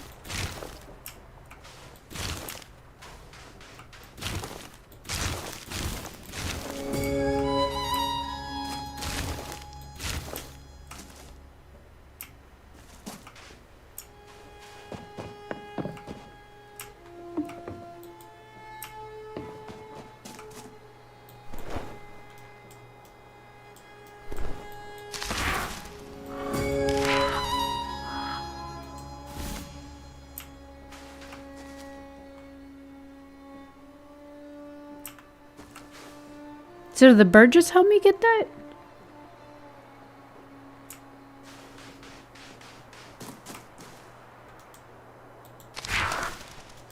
So did the bird just help me get that?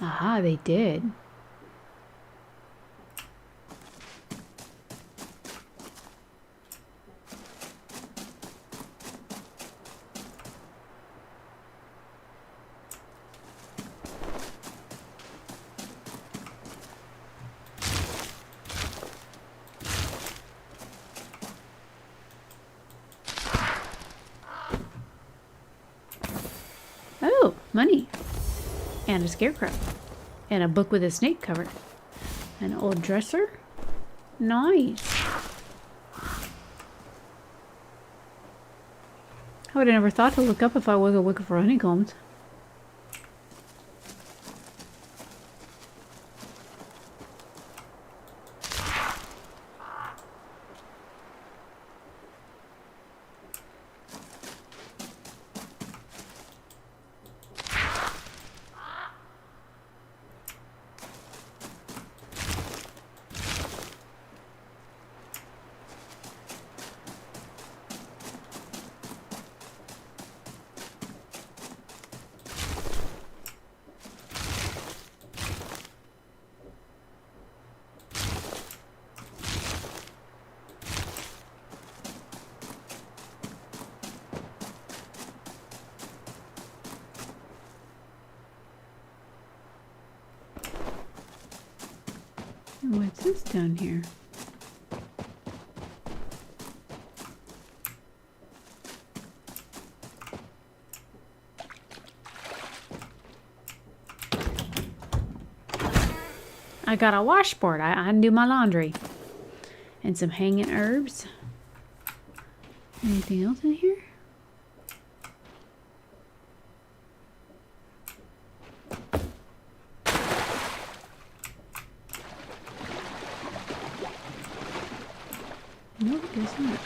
Aha, they did. Oh, money. And a scarecrow. And a book with a snake cover. An old dresser. Nice. I would have never thought to look up if I wasn't looking for honeycombs. What's this down here? I got a washboard. I undo my laundry. And some hanging herbs. Anything else in here? No, it does not.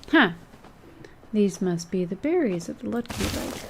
Huh. These must be the berries that the Lutke like.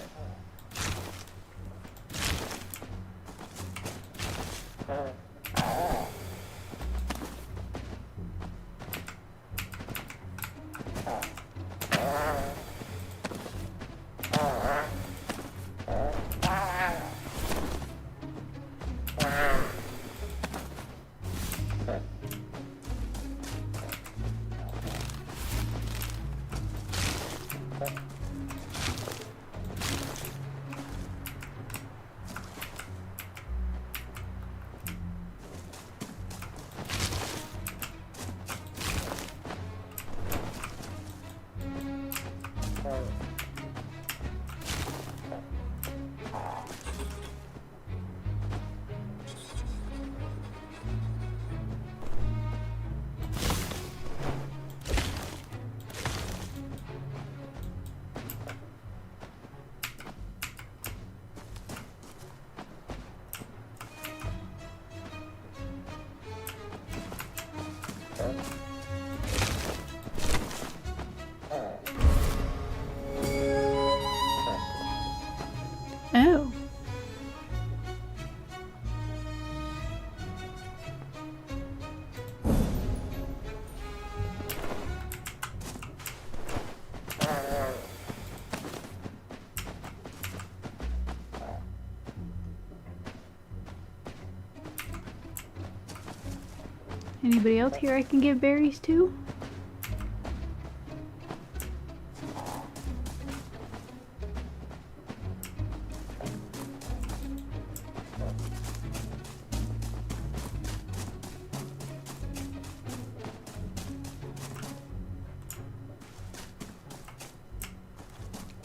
Anybody else here I can give berries to?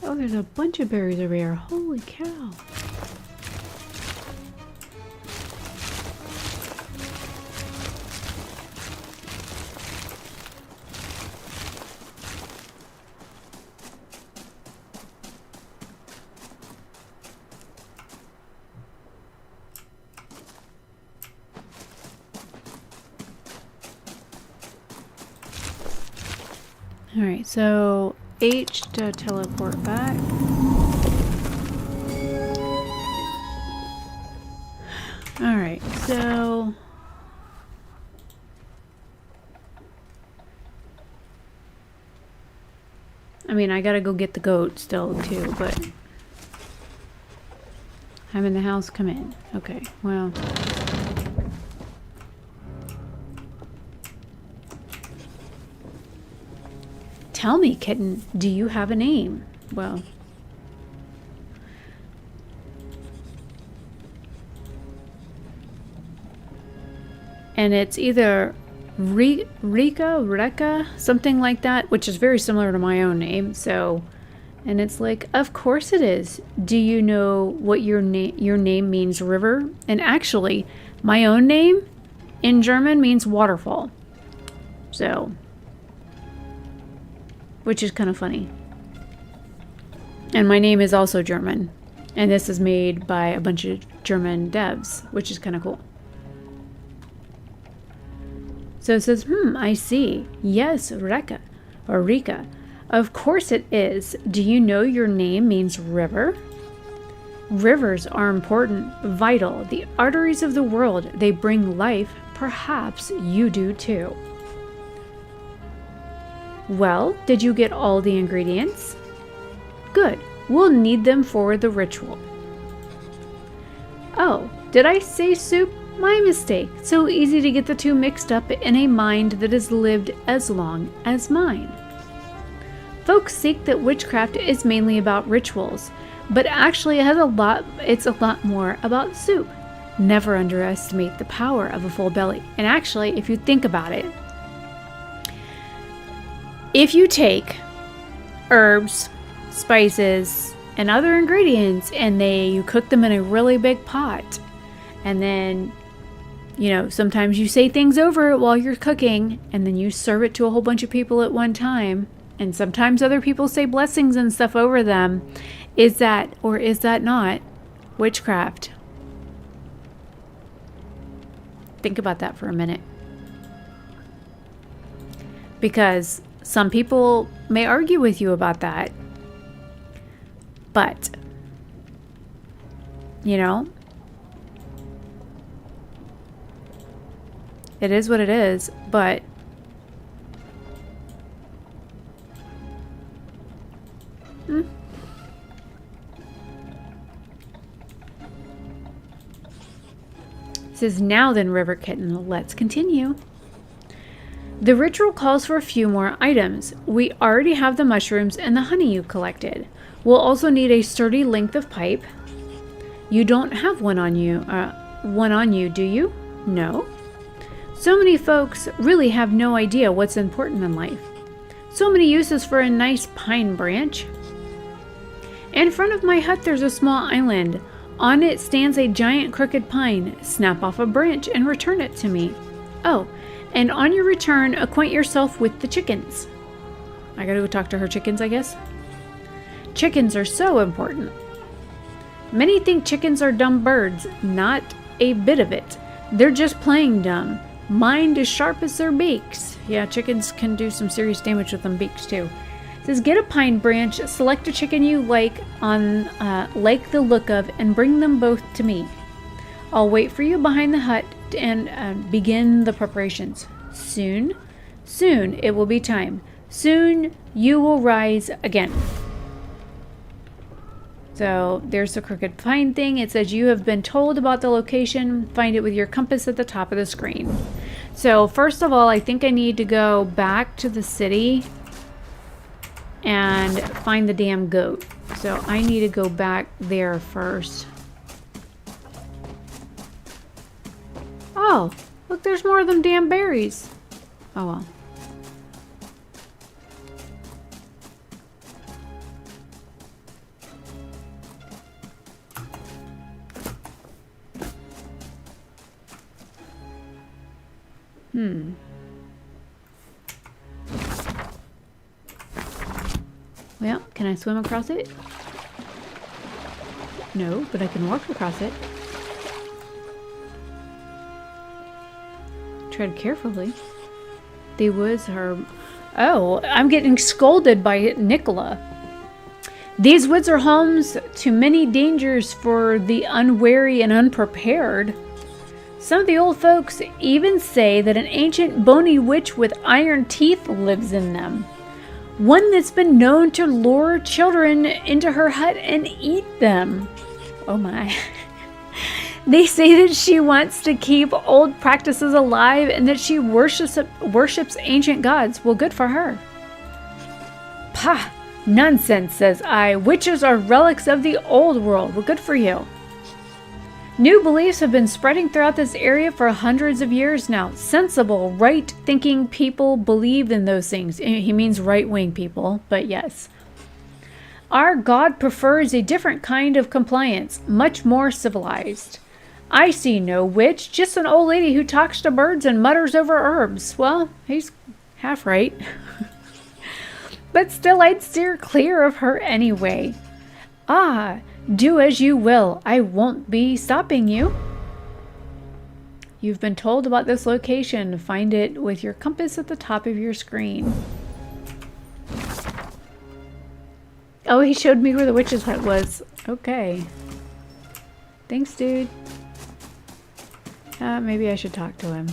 Oh, there's a bunch of berries over here. Holy cow. Alright, so H to teleport back. Alright, so I mean, I gotta go get the goat still too, but I'm in the house, come in. Okay, well. Tell me, kitten, do you have a name? Well. And it's either Reka, something like that, which is very similar to my own name. So, and it's like, of course it is. Do you know what your name means, river? And actually, my own name in German means waterfall. So, which is kind of funny. And my name is also German. And this is made by a bunch of German devs, which is kind of cool. So it says, I see. Yes, Reka, or Reka. Of course it is. Do you know your name means river? Rivers are important, vital, the arteries of the world. They bring life. Perhaps you do too. Well, did you get all the ingredients? Good. We'll need them for the ritual. Oh, did I say soup? My mistake. So easy to get the two mixed up in a mind that has lived as long as mine. Folks think that witchcraft is mainly about rituals, but actually it's a lot more about soup. Never underestimate the power of a full belly. And actually, if you think about it, if you take herbs, spices, and other ingredients and you cook them in a really big pot, and then, you know, sometimes you say things over it while you're cooking, and then you serve it to a whole bunch of people at one time, and sometimes other people say blessings and stuff over them. Is that, or is that not, witchcraft? Think about that for a minute. Because some people may argue with you about that. But, you know, it is what it is, but it says, now then, River Kitten, let's continue. The ritual calls for a few more items. We already have the mushrooms and the honey you collected. We'll also need a sturdy length of pipe. You don't have one on you, do you? No. So many folks really have no idea what's important in life. So many uses for a nice pine branch. In front of my hut there's a small island. On it stands a giant crooked pine. Snap off a branch and return it to me. Oh, and on your return, acquaint yourself with the chickens. I gotta go talk to her chickens, I guess. Chickens are so important. Many think chickens are dumb birds. Not a bit of it. They're just plain dumb. Mind as sharp as their beaks. Yeah, chickens can do some serious damage with them beaks too. It says, get a pine branch, select a chicken you like the look of, and bring them both to me. I'll wait for you behind the hut and begin the preparations. Soon it will be time. Soon you will rise again. So there's the crooked pine thing. It says you have been told about the location. Find it with your compass at the top of the screen. So first of all, I think I need to go back to the city and find the damn goat. So I need to go back there first. Oh, look, there's more of them damn berries. Oh well. Well, can I swim across it? No, but I can walk across it. Tread carefully. The woods are... Oh, I'm getting scolded by Nicola. These woods are homes to many dangers for the unwary and unprepared. Some of the old folks even say that an ancient bony witch with iron teeth lives in them. One that's been known to lure children into her hut and eat them. Oh my. They say that she wants to keep old practices alive and that she worships ancient gods. Well, good for her. Pah! Nonsense, says I. Witches are relics of the old world. Well, good for you. New beliefs have been spreading throughout this area for hundreds of years now. Sensible, right-thinking people believe in those things. He means right-wing people, but yes. Our God prefers a different kind of compliance, much more civilized. I see no witch, just an old lady who talks to birds and mutters over herbs. Well, he's half right. But still, I'd steer clear of her anyway. Ah, do as you will. I won't be stopping you. You've been told about this location. Find it with your compass at the top of your screen. Oh, he showed me where the witch's hut was. Okay. Thanks, dude. Maybe I should talk to him.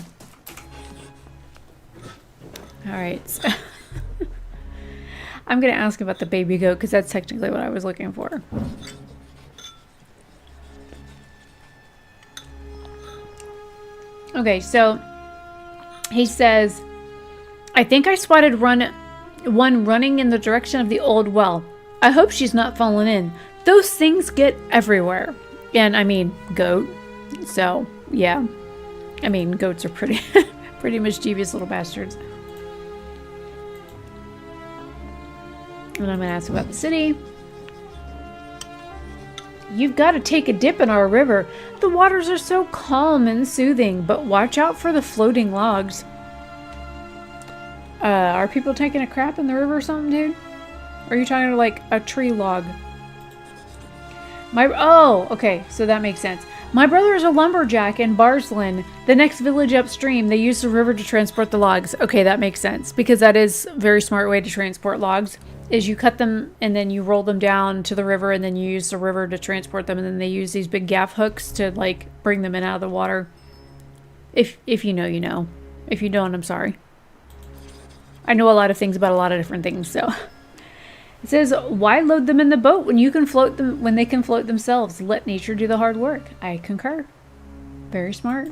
Alright. So I'm going to ask about the baby goat because that's technically what I was looking for. Okay, so he says, I think I spotted one running in the direction of the old well. I hope she's not fallen in. Those things get everywhere. And I mean, goat. So, yeah. I mean, goats are pretty pretty mischievous little bastards. And I'm going to ask about the city. You've got to take a dip in our river. The waters are so calm and soothing, but watch out for the floating logs. Are people taking a crap in the river or something, dude? Or are you talking to like a tree log? Oh, okay, so that makes sense. My brother is a lumberjack in Barsland, the next village upstream. They use the river to transport the logs. Okay, that makes sense, because that is a very smart way to transport logs, is you cut them and then you roll them down to the river and then you use the river to transport them, and then they use these big gaff hooks to like bring them in out of the water. If you know, you know. If you don't, I'm sorry. I know a lot of things about a lot of different things, so... It says, why load them in the boat when you can float them, when they can float themselves? Let nature do the hard work. I concur. Very smart.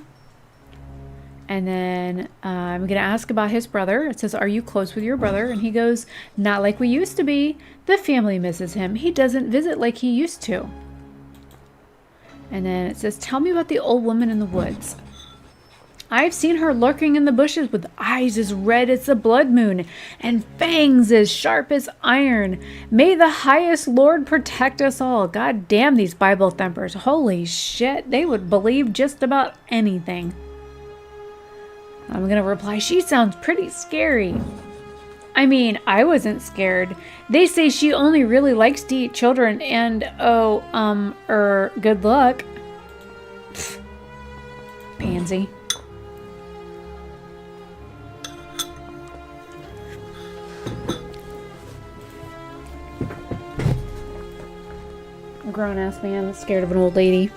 And then I'm going to ask about his brother. It says, are you close with your brother? And he goes, not like we used to be. The family misses him. He doesn't visit like he used to. And then it says, tell me about the old woman in the woods. I've seen her lurking in the bushes with eyes as red as the blood moon and fangs as sharp as iron. May the highest Lord protect us all. God damn these Bible thumpers. Holy shit. They would believe just about anything. I'm going to reply, she sounds pretty scary. I mean, I wasn't scared. They say she only really likes to eat children and, good luck. Pfft. Pansy. A grown-ass man that's scared of an old lady.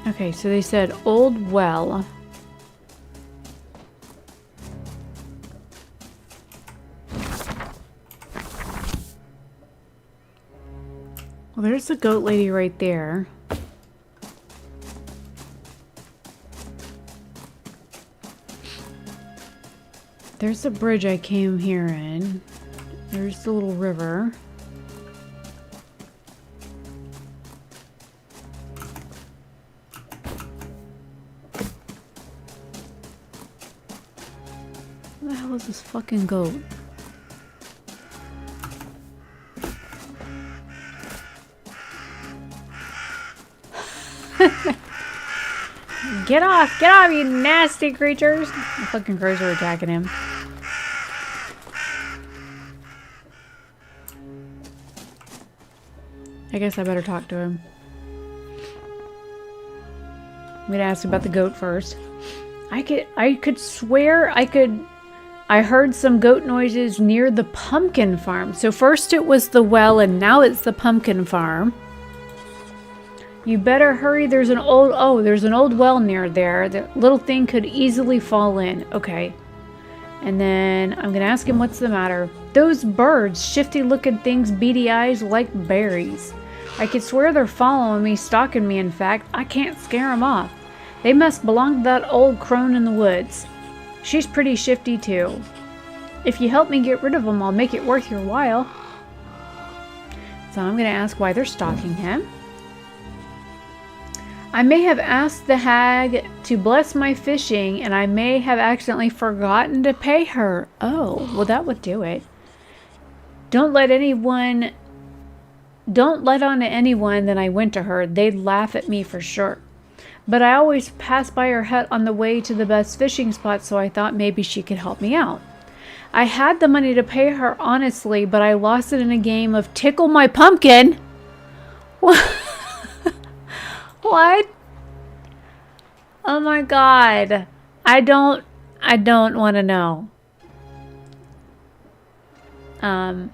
Okay, so they said old well. Well, there's the goat lady right there. There's the bridge I came here in. There's the little river. Where the hell is this fucking goat? Get off, you nasty creatures! The fucking crows are attacking him. I guess I better talk to him. I'm gonna ask about the goat first. I could swear I heard some goat noises near the pumpkin farm. So first it was the well and now it's the pumpkin farm. You better hurry, there's an old well near there. The little thing could easily fall in. Okay. And then I'm gonna ask him what's the matter. Those birds, shifty looking things, beady eyes like berries. I could swear they're following me, stalking me in fact. I can't scare them off. They must belong to that old crone in the woods. She's pretty shifty too. If you help me get rid of them, I'll make it worth your while. So I'm gonna ask why they're stalking him. I may have asked the hag to bless my fishing, and I may have accidentally forgotten to pay her. Oh, well that would do it. Don't let on to anyone that I went to her. They'd laugh at me for sure. But I always pass by her hut on the way to the best fishing spot, so I thought maybe she could help me out. I had the money to pay her honestly, but I lost it in a game of Tickle My Pumpkin. What? Oh my god. I don't want to know. I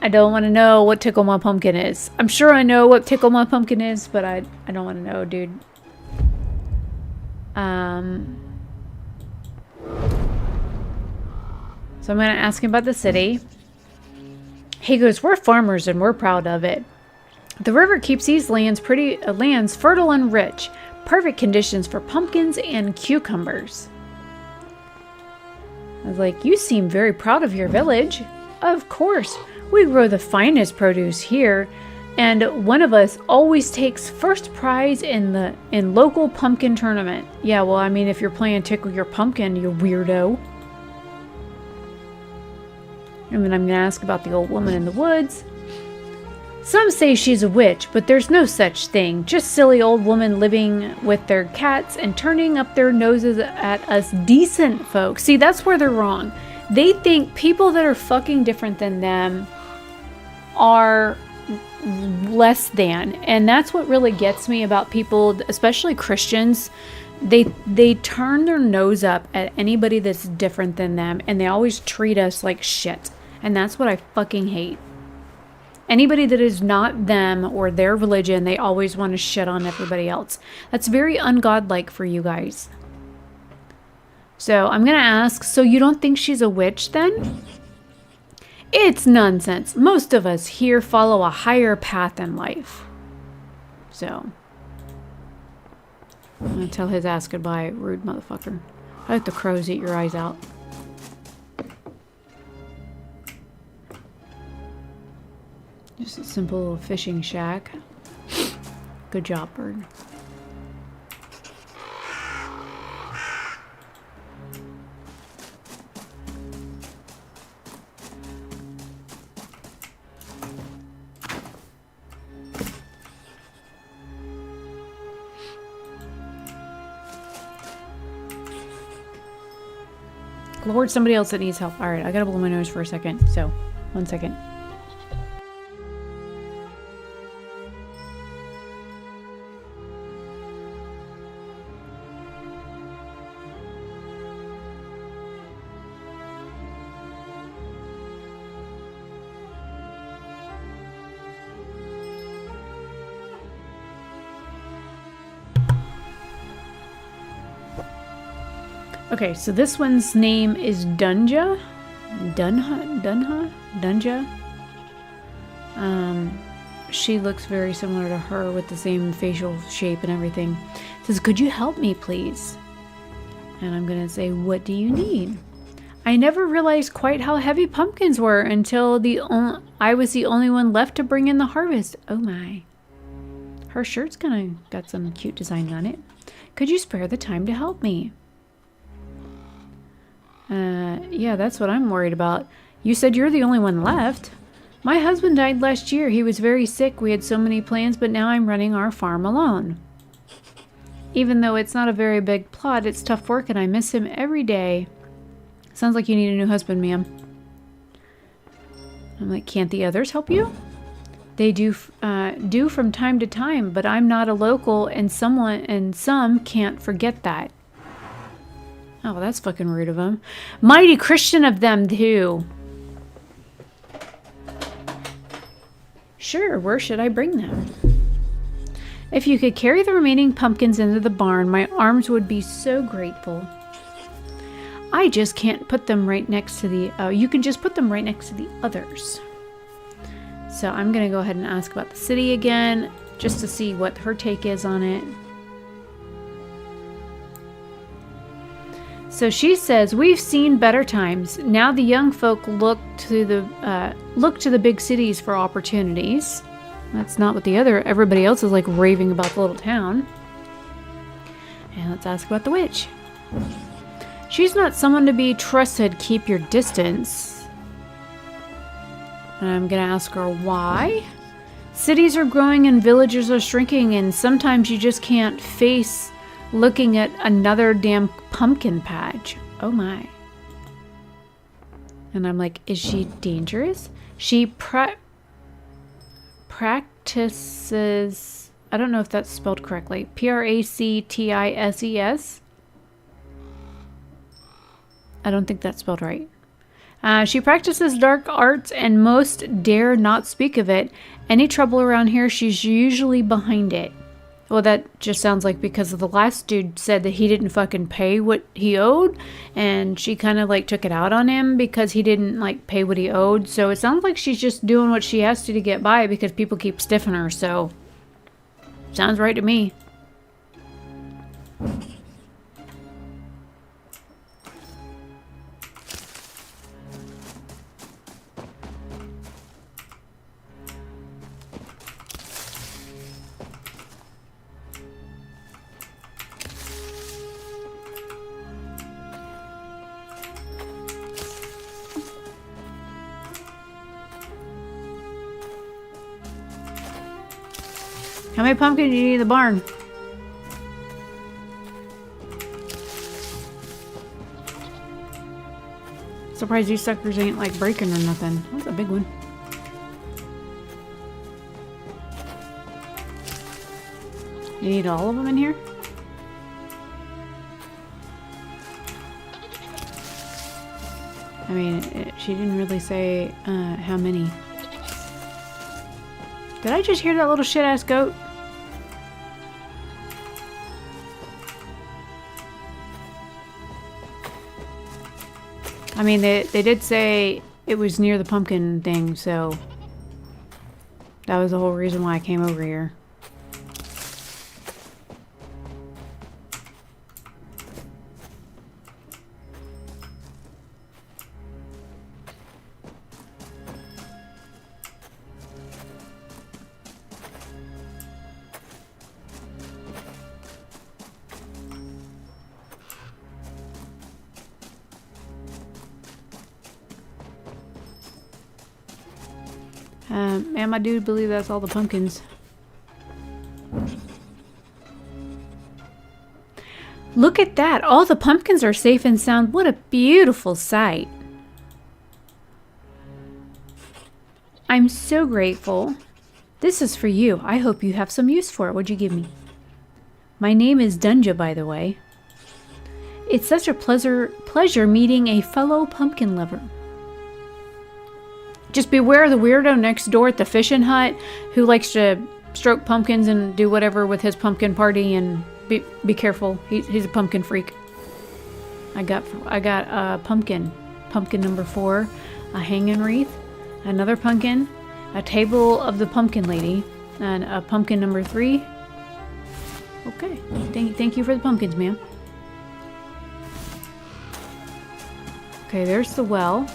don't want to know what Tickle My Pumpkin is. I'm sure I know what Tickle My Pumpkin is, but I don't want to know, dude. So I'm going to ask him about the city. He goes, we're farmers and we're proud of it. The river keeps these lands fertile and rich. Perfect conditions for pumpkins and cucumbers. I was like, you seem very proud of your village. Of course. We grow the finest produce here, and one of us always takes first prize in local pumpkin tournament. Yeah, well, I mean, if you're playing Tickle Your Pumpkin, you weirdo. And then I'm going to ask about the old woman in the woods. Some say she's a witch, but there's no such thing. Just silly old women living with their cats and turning up their noses at us decent folks. See, that's where they're wrong. They think people that are fucking different than them are less than. And that's what really gets me about people, especially Christians. They turn their nose up at anybody that's different than them, and they always treat us like shit. And that's what I fucking hate. Anybody that is not them or their religion, they always want to shit on everybody else. That's very ungodlike for you guys. So I'm going to ask, so you don't think she's a witch then? It's nonsense. Most of us here follow a higher path in life. So I'm going to tell his ass goodbye, rude motherfucker. I let the crows eat your eyes out. Just a simple little fishing shack. Good job, bird. Lord, somebody else that needs help. Alright, I gotta blow my nose for a second. So, 1 second. Okay, so this one's name is Dunja. Dunja. She looks very similar to her with the same facial shape and everything. Says, could you help me, please? And I'm gonna say, what do you need? I never realized quite how heavy pumpkins were until I was the only one left to bring in the harvest. Oh my. Her shirt's got some cute designs on it. Could you spare the time to help me? Yeah, that's what I'm worried about. You said you're the only one left. My husband died last year. He was very sick. We had so many plans, but now I'm running our farm alone. Even though it's not a very big plot, it's tough work and I miss him every day. Sounds like you need a new husband, ma'am. I'm like, can't the others help you? They do from time to time, but I'm not a local and some can't forget that. Oh, well, that's fucking rude of them. Mighty Christian of them, too. Sure, where should I bring them? If you could carry the remaining pumpkins into the barn, my arms would be so grateful. I just can't put them right next to the... you can just put them right next to the others. So I'm going to go ahead and ask about the city again, just to see what her take is on it. So she says, we've seen better times. Now the young folk look to the big cities for opportunities. That's not what everybody else is like raving about the little town. And let's ask about the witch. She's not someone to be trusted. Keep your distance. And I'm going to ask her why. Cities are growing and villages are shrinking, and sometimes you just can't face looking at another damn pumpkin patch. Oh my. And I'm like, is she dangerous? She practices, I don't know if that's spelled correctly, Practises. I don't think that's spelled right. She practices dark arts and most dare not speak of it. Any trouble around here, she's usually behind it. Well, that just sounds like because of the last dude said that he didn't fucking pay what he owed, and she kind of like took it out on him because he didn't like pay what he owed. So it sounds like she's just doing what she has to get by because people keep stiffing her. So sounds right to me. How many pumpkins do you need in the barn? Surprised these suckers ain't like breaking or nothing. That's a big one. You need all of them in here? I mean, she didn't really say how many. Did I just hear that little shit-ass goat? I mean, they did say it was near the pumpkin thing, so that was the whole reason why I came over here. Ma'am, I do believe that's all the pumpkins. Look at that! All the pumpkins are safe and sound. What a beautiful sight. I'm so grateful. This is for you. I hope you have some use for it. What'd you give me? My name is Dunja, by the way. It's such a pleasure meeting a fellow pumpkin lover. Just beware the weirdo next door at the fishing hut who likes to stroke pumpkins and do whatever with his pumpkin party, and be careful. He's a pumpkin freak. I got a pumpkin number 4, a hanging wreath, another pumpkin, a table of the pumpkin lady, and a pumpkin number 3. Okay, thank you for the pumpkins, ma'am. Okay, there's the well.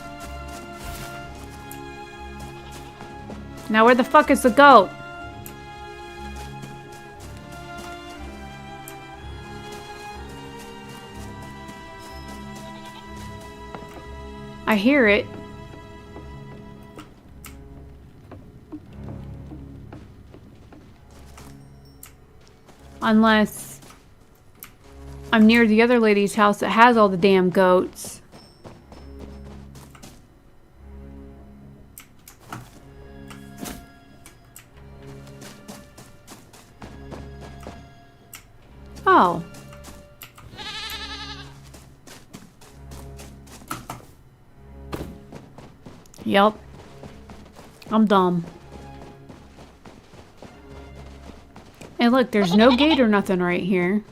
Now where the fuck is the goat? I hear it. Unless I'm near the other lady's house that has all the damn goats. Oh. Yep. I'm dumb. And look, there's no gate or nothing right here.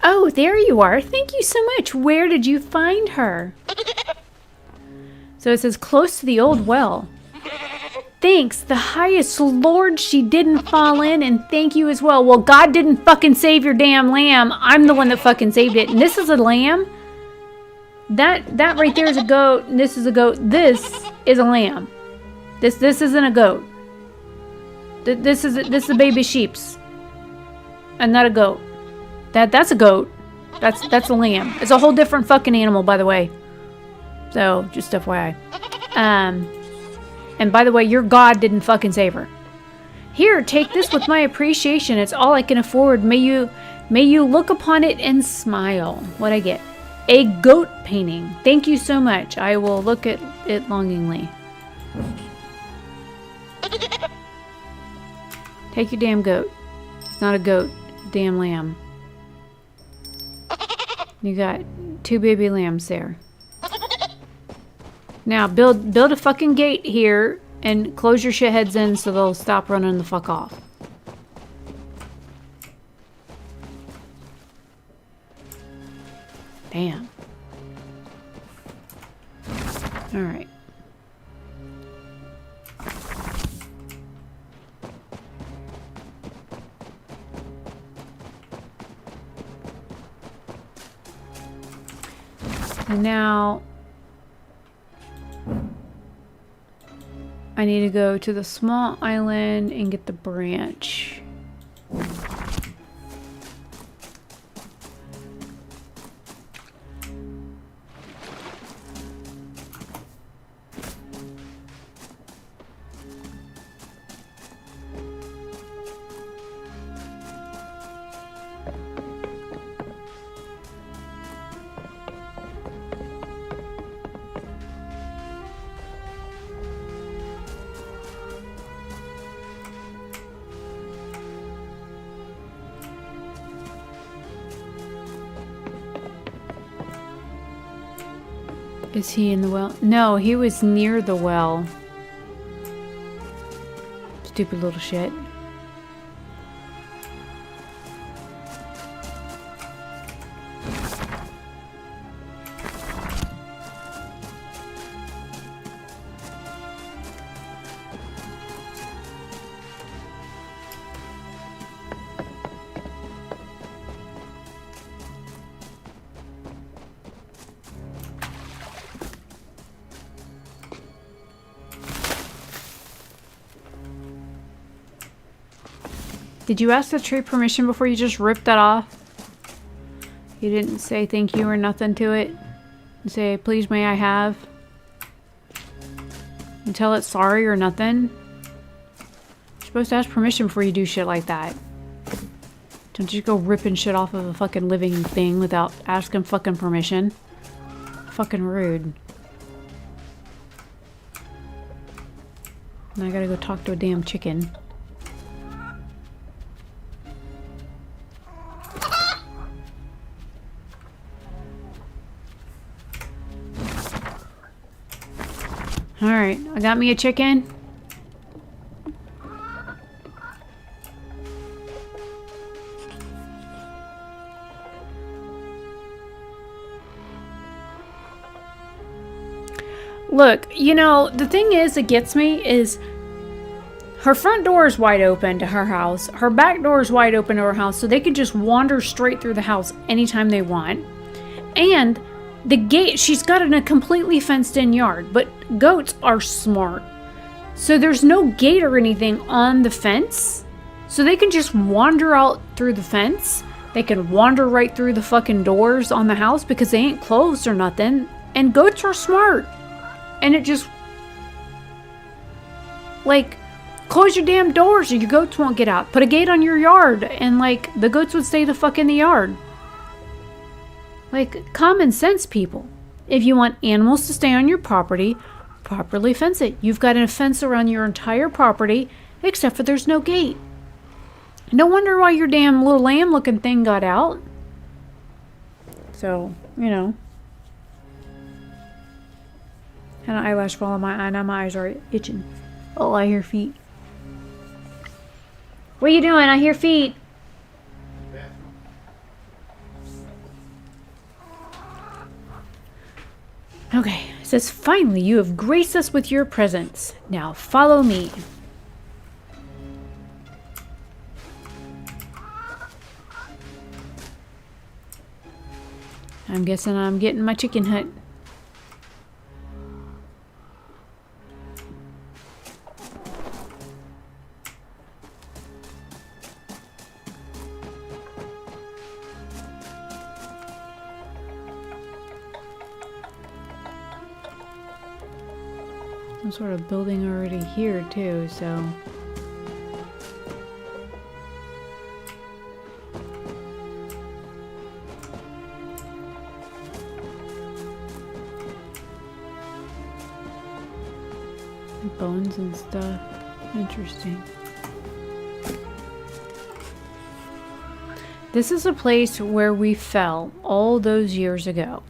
Oh, there you are. Thank you so much. Where did you find her? So it says close to the old well. Thanks, the highest lord she didn't fall in, and thank you as well. Well, God didn't fucking save your damn lamb. I'm the one that fucking saved it. And this is a lamb? That right there is a goat, and this is a goat. This is a lamb. This isn't a goat. This is a baby sheep's. And not a goat. That's a goat. That's a lamb. It's a whole different fucking animal, by the way. So, just FYI. And by the way, your God didn't fucking save her. Here, take this with my appreciation. It's all I can afford. May you look upon it and smile. What'd I get? A goat painting. Thank you so much. I will look at it longingly. Take your damn goat. It's not a goat. Damn lamb. You got 2 baby lambs there. Now, build a fucking gate here and close your shitheads in so they'll stop running the fuck off. Damn. Alright. And now I need to go to the small island and get the branch. Is he in the well? No, he was near the well. Stupid little shit. Did you ask the tree permission before you just ripped that off? You didn't say thank you or nothing to it? And say, please may I have? And tell it sorry or nothing? You're supposed to ask permission before you do shit like that. Don't just go ripping shit off of a fucking living thing without asking fucking permission. Fucking rude. Now I gotta go talk to a damn chicken. Alright, I got me a chicken. Look, you know, the thing is that gets me is her front door is wide open to her house. Her back door is wide open to her house, so they could just wander straight through the house anytime they want. And the gate, she's got in a completely fenced in yard, but goats are smart. So there's no gate or anything on the fence. So they can just wander out through the fence. They can wander right through the fucking doors on the house because they ain't closed or nothing. And goats are smart. And it just, like, close your damn doors or your goats won't get out. Put a gate on your yard and, like, the goats would stay the fuck in the yard. Like, common sense, people. If you want animals to stay on your property, properly fence it. You've got a fence around your entire property, except for there's no gate. No wonder why your damn little lamb-looking thing got out. So, you know. And an eyelash fall on my eye. Now my eyes are itching. Oh, I hear feet. What are you doing? I hear feet. Okay, it says, finally, you have graced us with your presence. Now follow me. I'm guessing I'm getting my chicken hut. Some sort of building already here too, so. Bones and stuff. Interesting. This is a place where we fell all those years ago.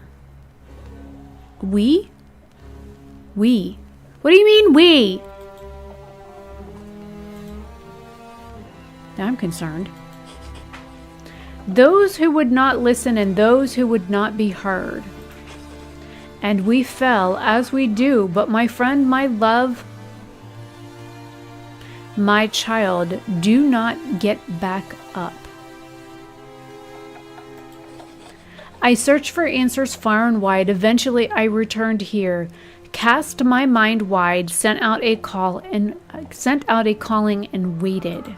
We? We. What do you mean, we? I'm concerned. Those who would not listen and those who would not be heard. And we fell as we do, but my friend, my love, my child, do not get back up. I searched for answers far and wide. Eventually I returned here, cast my mind wide, sent out a calling and waited.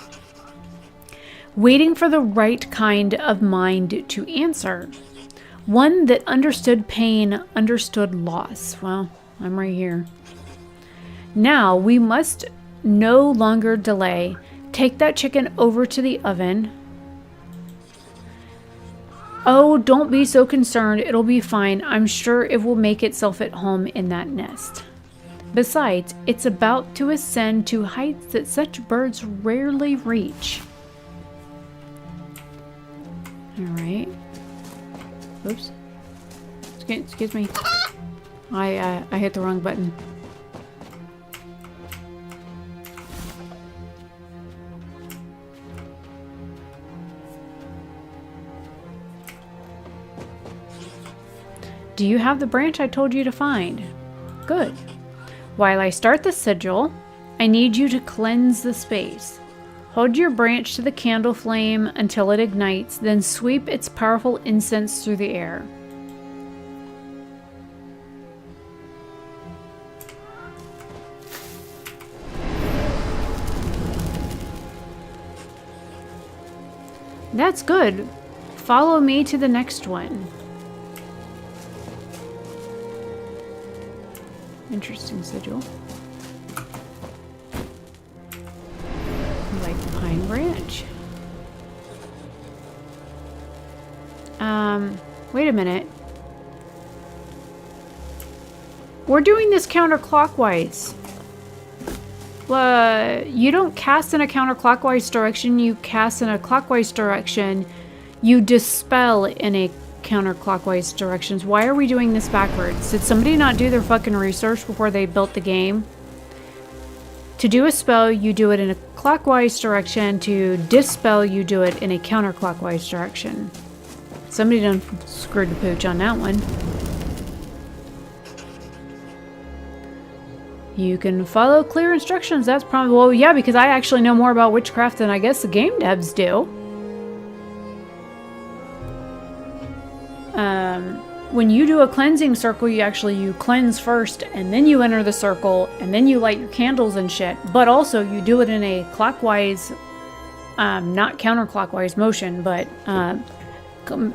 Waiting for the right kind of mind to answer. One that understood pain, understood loss. Well, I'm right here. Now we must no longer delay. Take that chicken over to the oven. Oh, don't be so concerned. It'll be fine. I'm sure it will make itself at home in that nest. Besides, it's about to ascend to heights that such birds rarely reach. All right. Oops. Excuse me. I hit the wrong button. Do you have the branch I told you to find? Good. While I start the sigil, I need you to cleanse the space. Hold your branch to the candle flame until it ignites, then sweep its powerful incense through the air. That's good. Follow me to the next one. Interesting sigil. Like pine branch. Wait a minute. We're doing this counterclockwise. You don't cast in a counterclockwise direction, you cast in a clockwise direction. You dispel in a counterclockwise directions. Why are we doing this backwards? Did somebody not do their fucking research before they built the game? To do a spell, you do it in a clockwise direction. To dispel, you do it in a counterclockwise direction. Somebody done screwed the pooch on that one. You can follow clear instructions. That's probably... Well, yeah, because I actually know more about witchcraft than I guess the game devs do. When you do a cleansing circle, you cleanse first, and then you enter the circle, and then you light your candles and shit. But also, you do it in a clockwise, not counterclockwise motion, but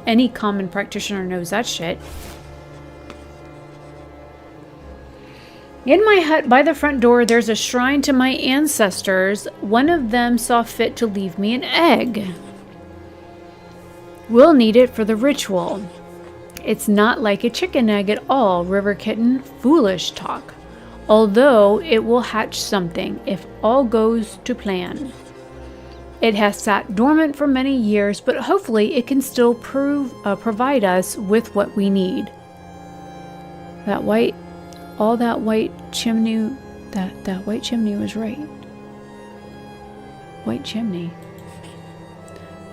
any common practitioner knows that shit. In my hut by the front door, there's a shrine to my ancestors. One of them saw fit to leave me an egg. We'll need it for the ritual. It's not like a chicken egg at all, River Kitten. Foolish talk. Although it will hatch something if all goes to plan. It has sat dormant for many years, but hopefully it can still provide us with what we need. That white chimney, that white chimney was right. White chimney.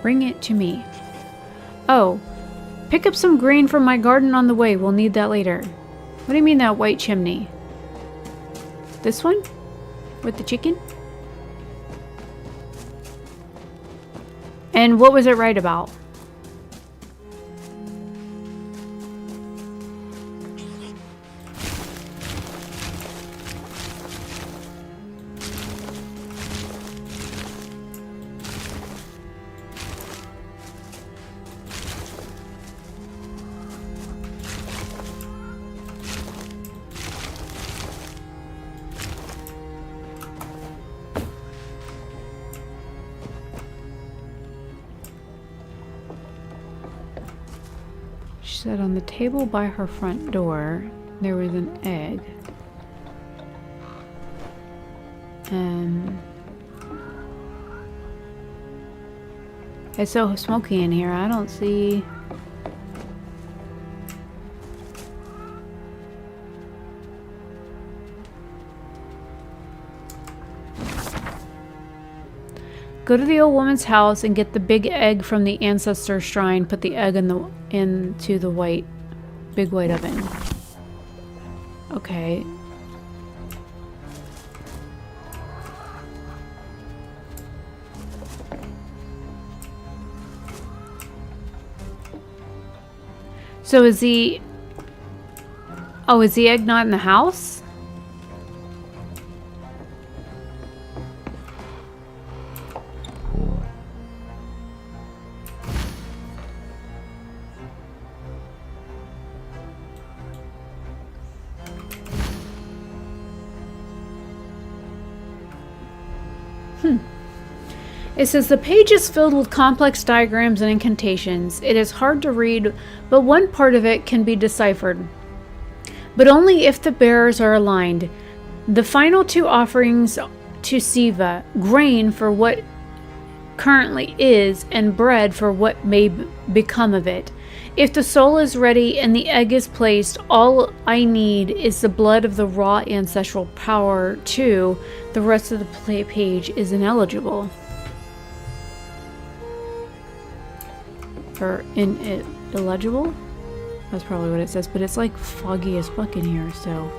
Bring it to me. Oh, pick up some grain from my garden on the way. We'll need that later. What do you mean that white chimney? This one? With the chicken? And what was it right about? Said on the table by her front door there was an egg. It's so smoky in here. I don't see... Go to the old woman's house and get the big egg from the ancestor shrine. Put the egg into the big white oven. Okay. So is the... Oh, is the egg not in the house? It says the page is filled with complex diagrams and incantations. It is hard to read, but one part of it can be deciphered. But only if the bearers are aligned. The final two offerings to Siva, grain for what currently is, and bread for what may become of it. If the soul is ready and the egg is placed, all I need is the blood of the raw ancestral power too. The rest of the page is ineligible. Or illegible? That's probably what it says, but it's like foggy as fuck in here, so...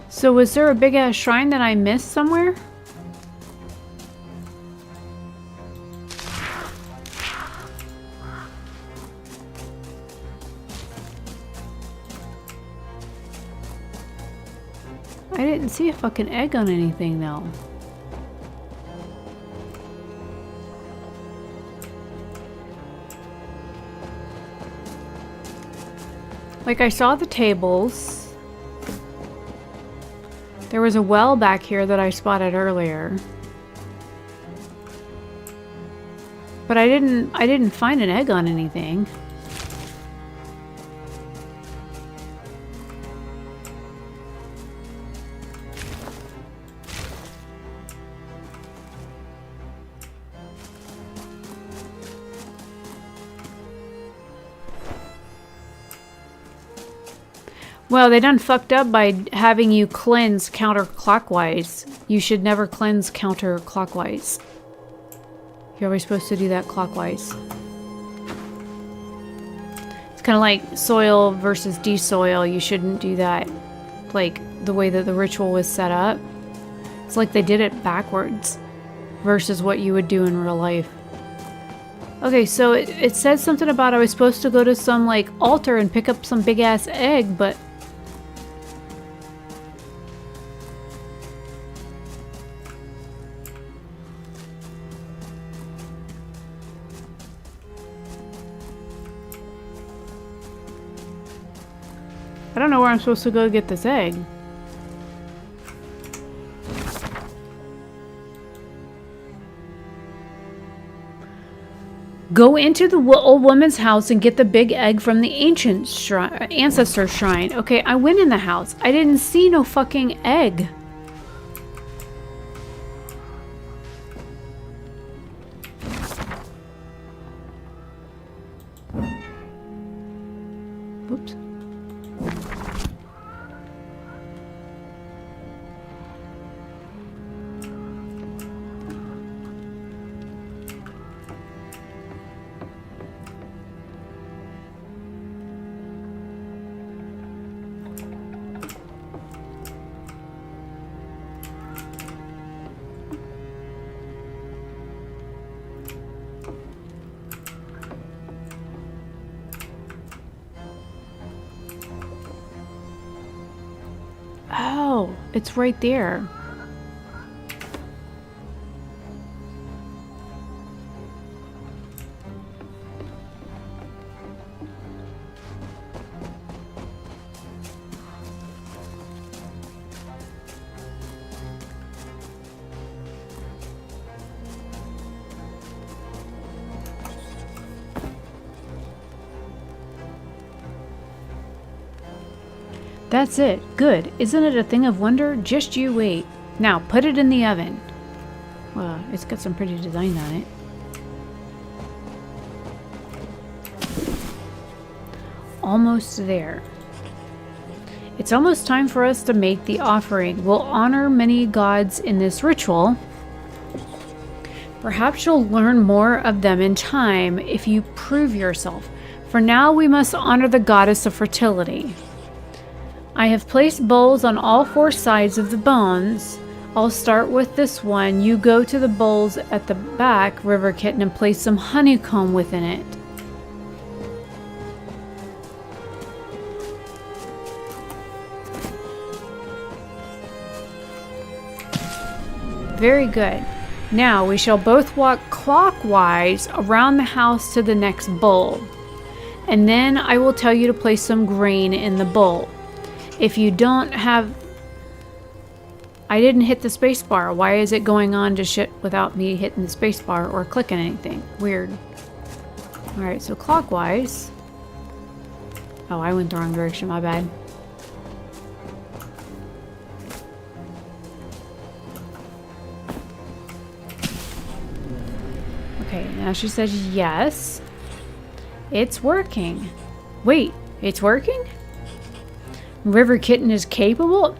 So was there a big ass shrine that I missed somewhere? I didn't see a fucking egg on anything though. Like I saw the tables. There was a well back here that I spotted earlier. But I didn't find an egg on anything. Well, they done fucked up by having you cleanse counterclockwise. You should never cleanse counterclockwise. You're always supposed to do that clockwise. It's kind of like soil versus desoil. You shouldn't do that like the way that the ritual was set up. It's like they did it backwards versus what you would do in real life. Okay, so it said something about I was supposed to go to some like altar and pick up some big ass egg, but I don't know where I'm supposed to go get this egg. Go into the old woman's house and get the big egg from the ancient ancestor shrine. Okay, I went in the house. I didn't see no fucking egg. Oops. Oh, it's right there. That's it. Good. Isn't it a thing of wonder? Just you wait. Now, put it in the oven. Well, it's got some pretty design on it. Almost there. It's almost time for us to make the offering. We'll honor many gods in this ritual. Perhaps you'll learn more of them in time if you prove yourself. For now, we must honor the goddess of fertility. I have placed bowls on all four sides of the bones. I'll start with this one. You go to the bowls at the back, River Kitten, and place some honeycomb within it. Very good. Now we shall both walk clockwise around the house to the next bowl. And then I will tell you to place some grain in the bowl. If you don't have... I didn't hit the space bar. Why is it going on to shit without me hitting the space bar or clicking anything? Weird. Alright, so clockwise. Oh, I went the wrong direction. My bad. Okay, now she says yes. It's working. Wait, it's working? River Kitten is capable?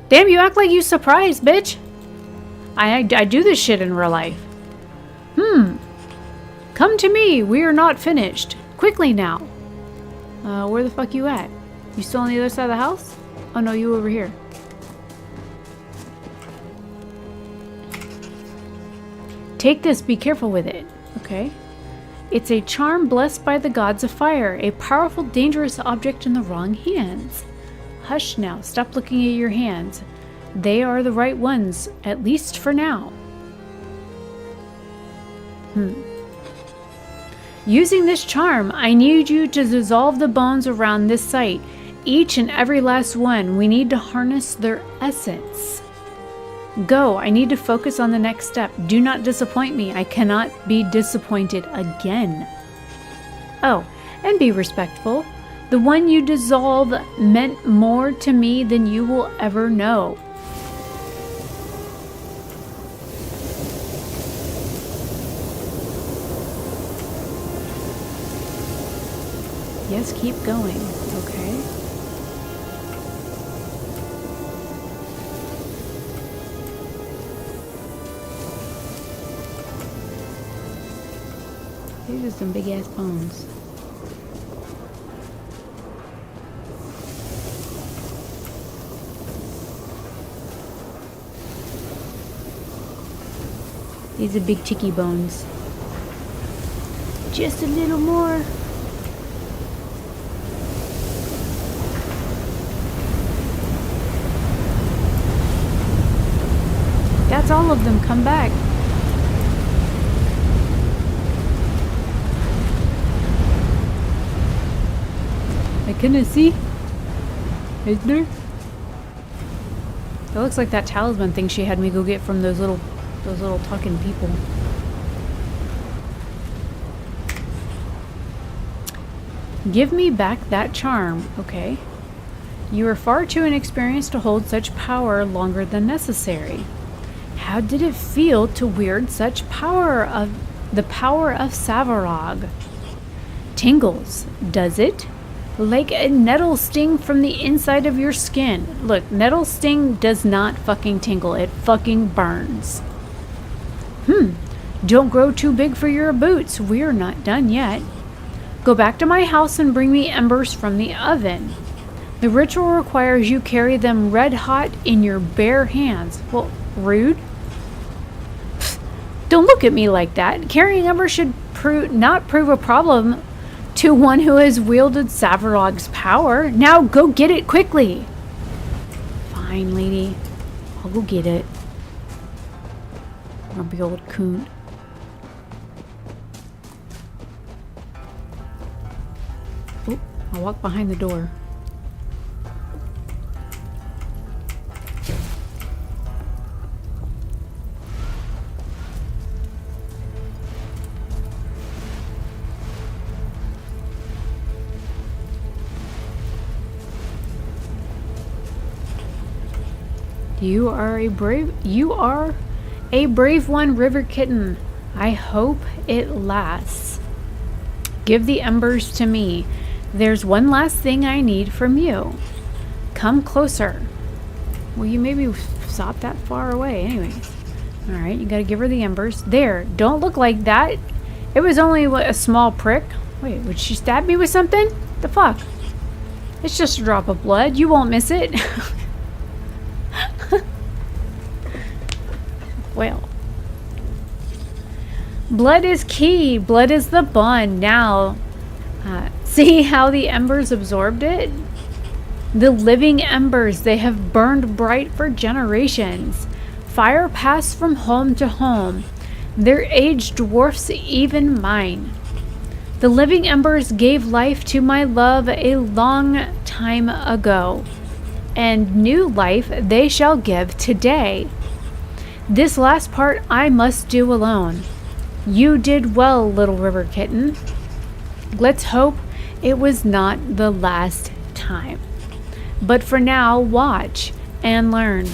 Damn, you act like you surprised, bitch. I do this shit in real life. Come to me. We are not finished. Quickly now. Where the fuck you at? You still on the other side of the house? Oh no, you over here. Take this. Be careful with it. Okay. It's a charm blessed by the gods of fire, a powerful, dangerous object in the wrong hands. Hush now, stop looking at your hands. They are the right ones, at least for now. Using this charm, I need you to dissolve the bones around this site. Each and every last one. We need to harness their essence. Go, I need to focus on the next step. Do not disappoint me. I cannot be disappointed again. Oh, and be respectful. The one you dissolve meant more to me than you will ever know. Yes, keep going. Okay. These are some big ass bones. These are big chicky bones. Just a little more. That's all of them. Come back. I couldn't see. Is there? That looks like that talisman thing she had me go get from those little talking people. Give me back that charm, okay? You are far too inexperienced to hold such power longer than necessary. How did it feel to wield such power of the power of Savarog? Tingles, does it? Like a nettle sting from the inside of your skin. Look, nettle sting does not fucking tingle. It fucking burns. Don't grow too big for your boots. We're not done yet. Go back to my house and bring me embers from the oven. The ritual requires you carry them red hot in your bare hands. Well, rude. Pfft, don't look at me like that. Carrying embers should not prove a problem to one who has wielded Savarog's power. Now go get it quickly. Fine, lady. I'll go get it. Grumpy old coon. Oh, I'll walk behind the door. You are a brave one, River Kitten. I hope it lasts. Give the embers to me. There's one last thing I need from you. Come closer. Well, you maybe stopped that far away. Anyways. Alright, you gotta give her the embers. There. Don't look like that. It was only a small prick. Wait, would she stab me with something? The fuck? It's just a drop of blood. You won't miss it. Well, blood is key. Blood is the bond. Now, see how the embers absorbed it? The living embers, they have burned bright for generations. Fire passed from home to home. Their age dwarfs even mine. The living embers gave life to my love a long time ago, and new life they shall give today. This last part I must do alone. You did well, little River Kitten. Let's hope it was not the last time. But for now, watch and learn.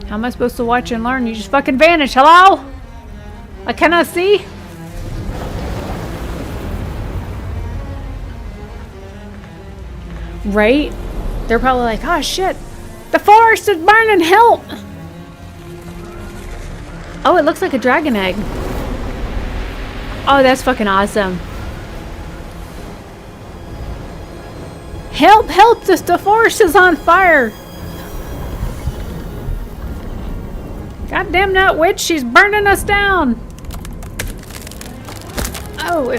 How am I supposed to watch and learn? You just fucking vanish. Hello? I cannot see? Right? They're probably like, oh shit, the forest is burning, help! Oh, it looks like a dragon egg. Oh, that's fucking awesome. Help, help, the forest is on fire! Goddamn that witch, she's burning us down! Oh,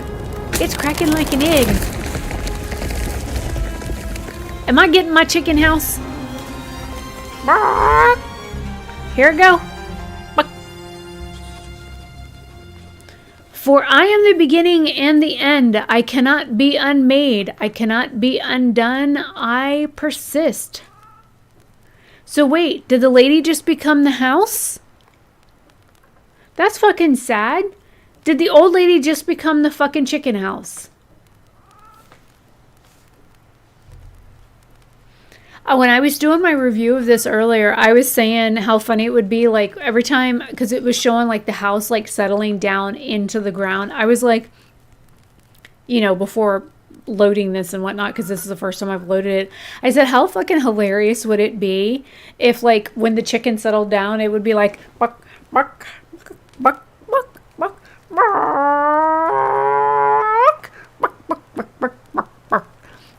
it's cracking like an egg. Am I getting my chicken house? Here we go. For I am the beginning and the end. I cannot be unmade. I cannot be undone. I persist. So wait, did the lady just become the house? That's fucking sad. Did the old lady just become the fucking chicken house? When I was doing my review of this earlier, I was saying how funny it would be, like, every time, because it was showing, like, the house, like, settling down into the ground. I was like, you know, before loading this and whatnot, because this is the first time I've loaded it. I said, how fucking hilarious would it be if, like, when the chicken settled down, it would be like, buck, buck, buck, buck, buck, buck, buck, buck, buck, buck, buck, buck,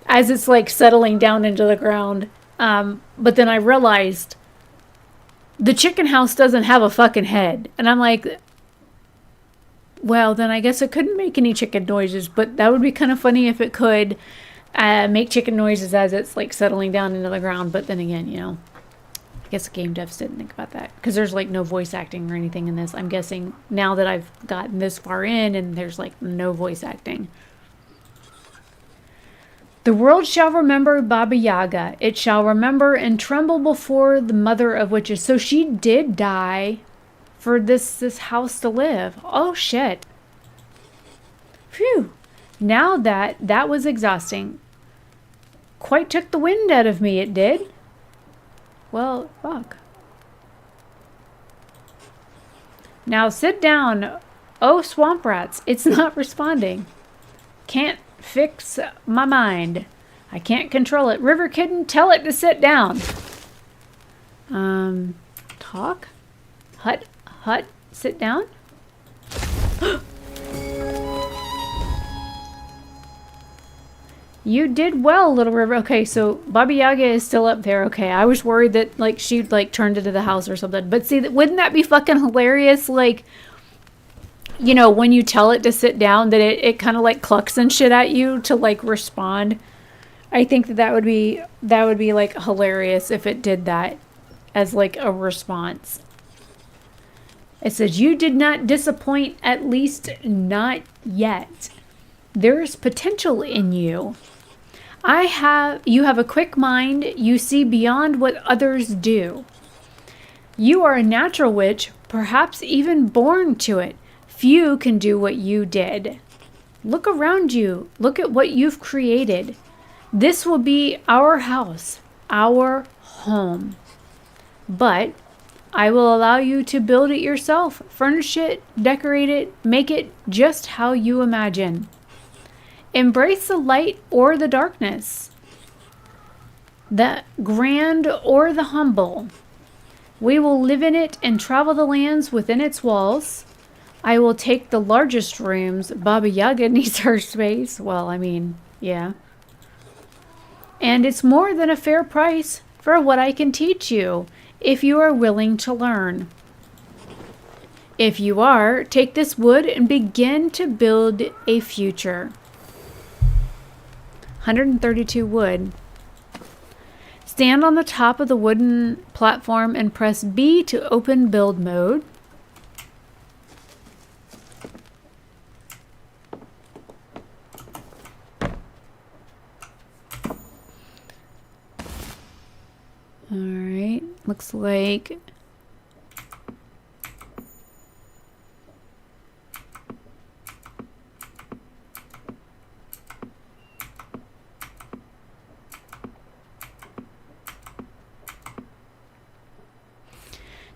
as it's like settling down into the ground. But then I realized the chicken house doesn't have a fucking head. And I'm like, well, then I guess it couldn't make any chicken noises, but that would be kind of funny if it could make chicken noises as it's like settling down into the ground. But then again, you know, I guess the game devs didn't think about that, because there's like no voice acting or anything in this. I'm guessing now that I've gotten this far in and there's like no voice acting. The world shall remember Baba Yaga. It shall remember and tremble before the mother of witches. So she did die for this house to live. Oh, shit. Phew. Now that was exhausting. Quite took the wind out of me, it did. Well, fuck. Now sit down. Oh, swamp rats. It's not responding. Can't fix my mind. I can't control it. River Kitten, tell it to sit down. Talk? Hut, sit down? You did well, Little River. Okay, so Baba Yaga is still up there. Okay, I was worried that, like, she'd, like, turned into the house or something. But see, wouldn't that be fucking hilarious? Like, you know, when you tell it to sit down, that it kind of, like, clucks and shit at you to, like, respond. I think that would be, like, hilarious if it did that as, like, a response. It says, you did not disappoint, at least not yet. There's potential in you. You have a quick mind. You see beyond what others do. You are a natural witch, perhaps even born to it. Few can do what you did. Look around you. Look at what you've created. This will be our house, our home. But I will allow you to build it yourself, furnish it, decorate it, make it just how you imagine. Embrace the light or the darkness, the grand or the humble. We will live in it and travel the lands within its walls. I will take the largest rooms. Baba Yaga needs her space. Well, I mean, yeah. And it's more than a fair price for what I can teach you, if you are willing to learn. If you are, take this wood and begin to build a future. 132 wood. Stand on the top of the wooden platform and press B to open build mode. Alright, looks like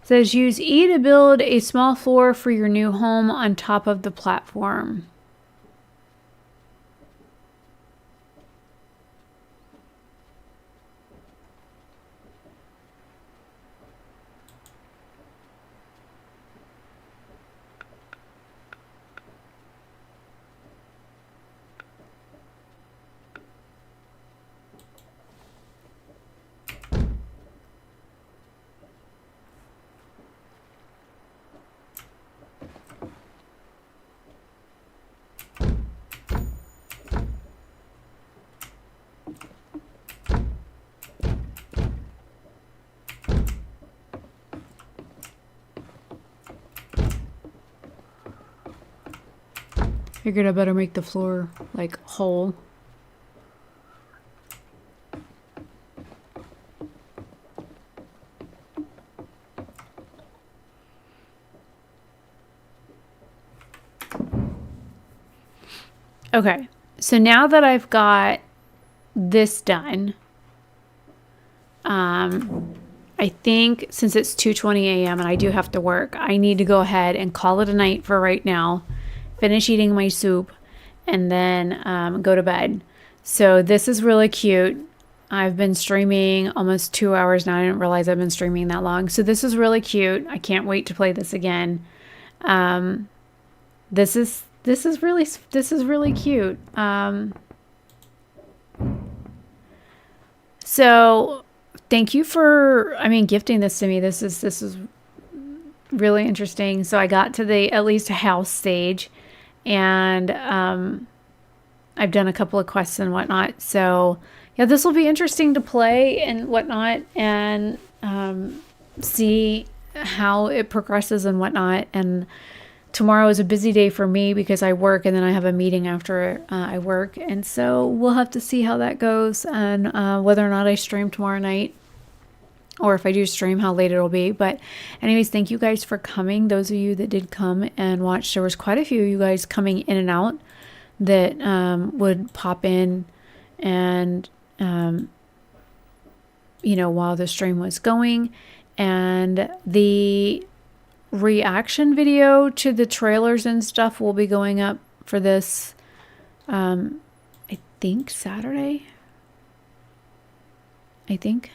says use E to build a small floor for your new home on top of the platform. Figured I better make the floor, like, whole. Okay, so now that I've got this done, I think since it's 2:20 a.m. and I do have to work, I need to go ahead and call it a night for right now. Finish eating my soup, and then go to bed. So this is really cute. I've been streaming almost 2 hours now. I didn't realize I've been streaming that long. So this is really cute. I can't wait to play this again. This is really cute. So thank you for, gifting this to me. This is really interesting. So I got to the at least house stage, and I've done a couple of quests and whatnot. So yeah, this will be interesting to play and whatnot, and see how it progresses and whatnot. And tomorrow is a busy day for me because I work, and then I have a meeting after I work. And so we'll have to see how that goes, and whether or not I stream tomorrow night, or if I do stream, how late it'll be. But anyways, thank you guys for coming. Those of you that did come and watch, there was quite a few of you guys coming in and out that would pop in and, while the stream was going. And the reaction video to the trailers and stuff will be going up for this, I think Saturday. I think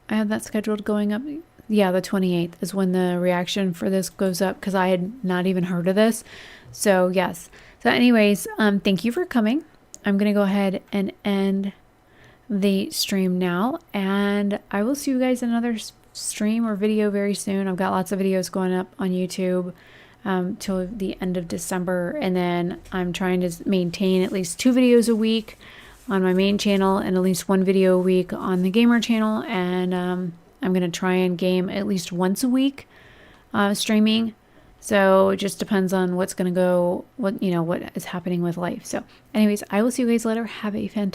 I have that scheduled going up. Yeah, the 28th is when the reaction for this goes up, because I had not even heard of this. So yes. So anyways, thank you for coming. I'm going to go ahead and end the stream now, and I will see you guys in another stream or video very soon. I've got lots of videos going up on YouTube till the end of December, and then I'm trying to maintain at least 2 videos a week on my main channel and at least 1 video a week on the gamer channel. And I'm going to try and game at least once a week streaming. So it just depends on what's going to go, what is happening with life. So anyways, I will see you guys later. Have a fantastic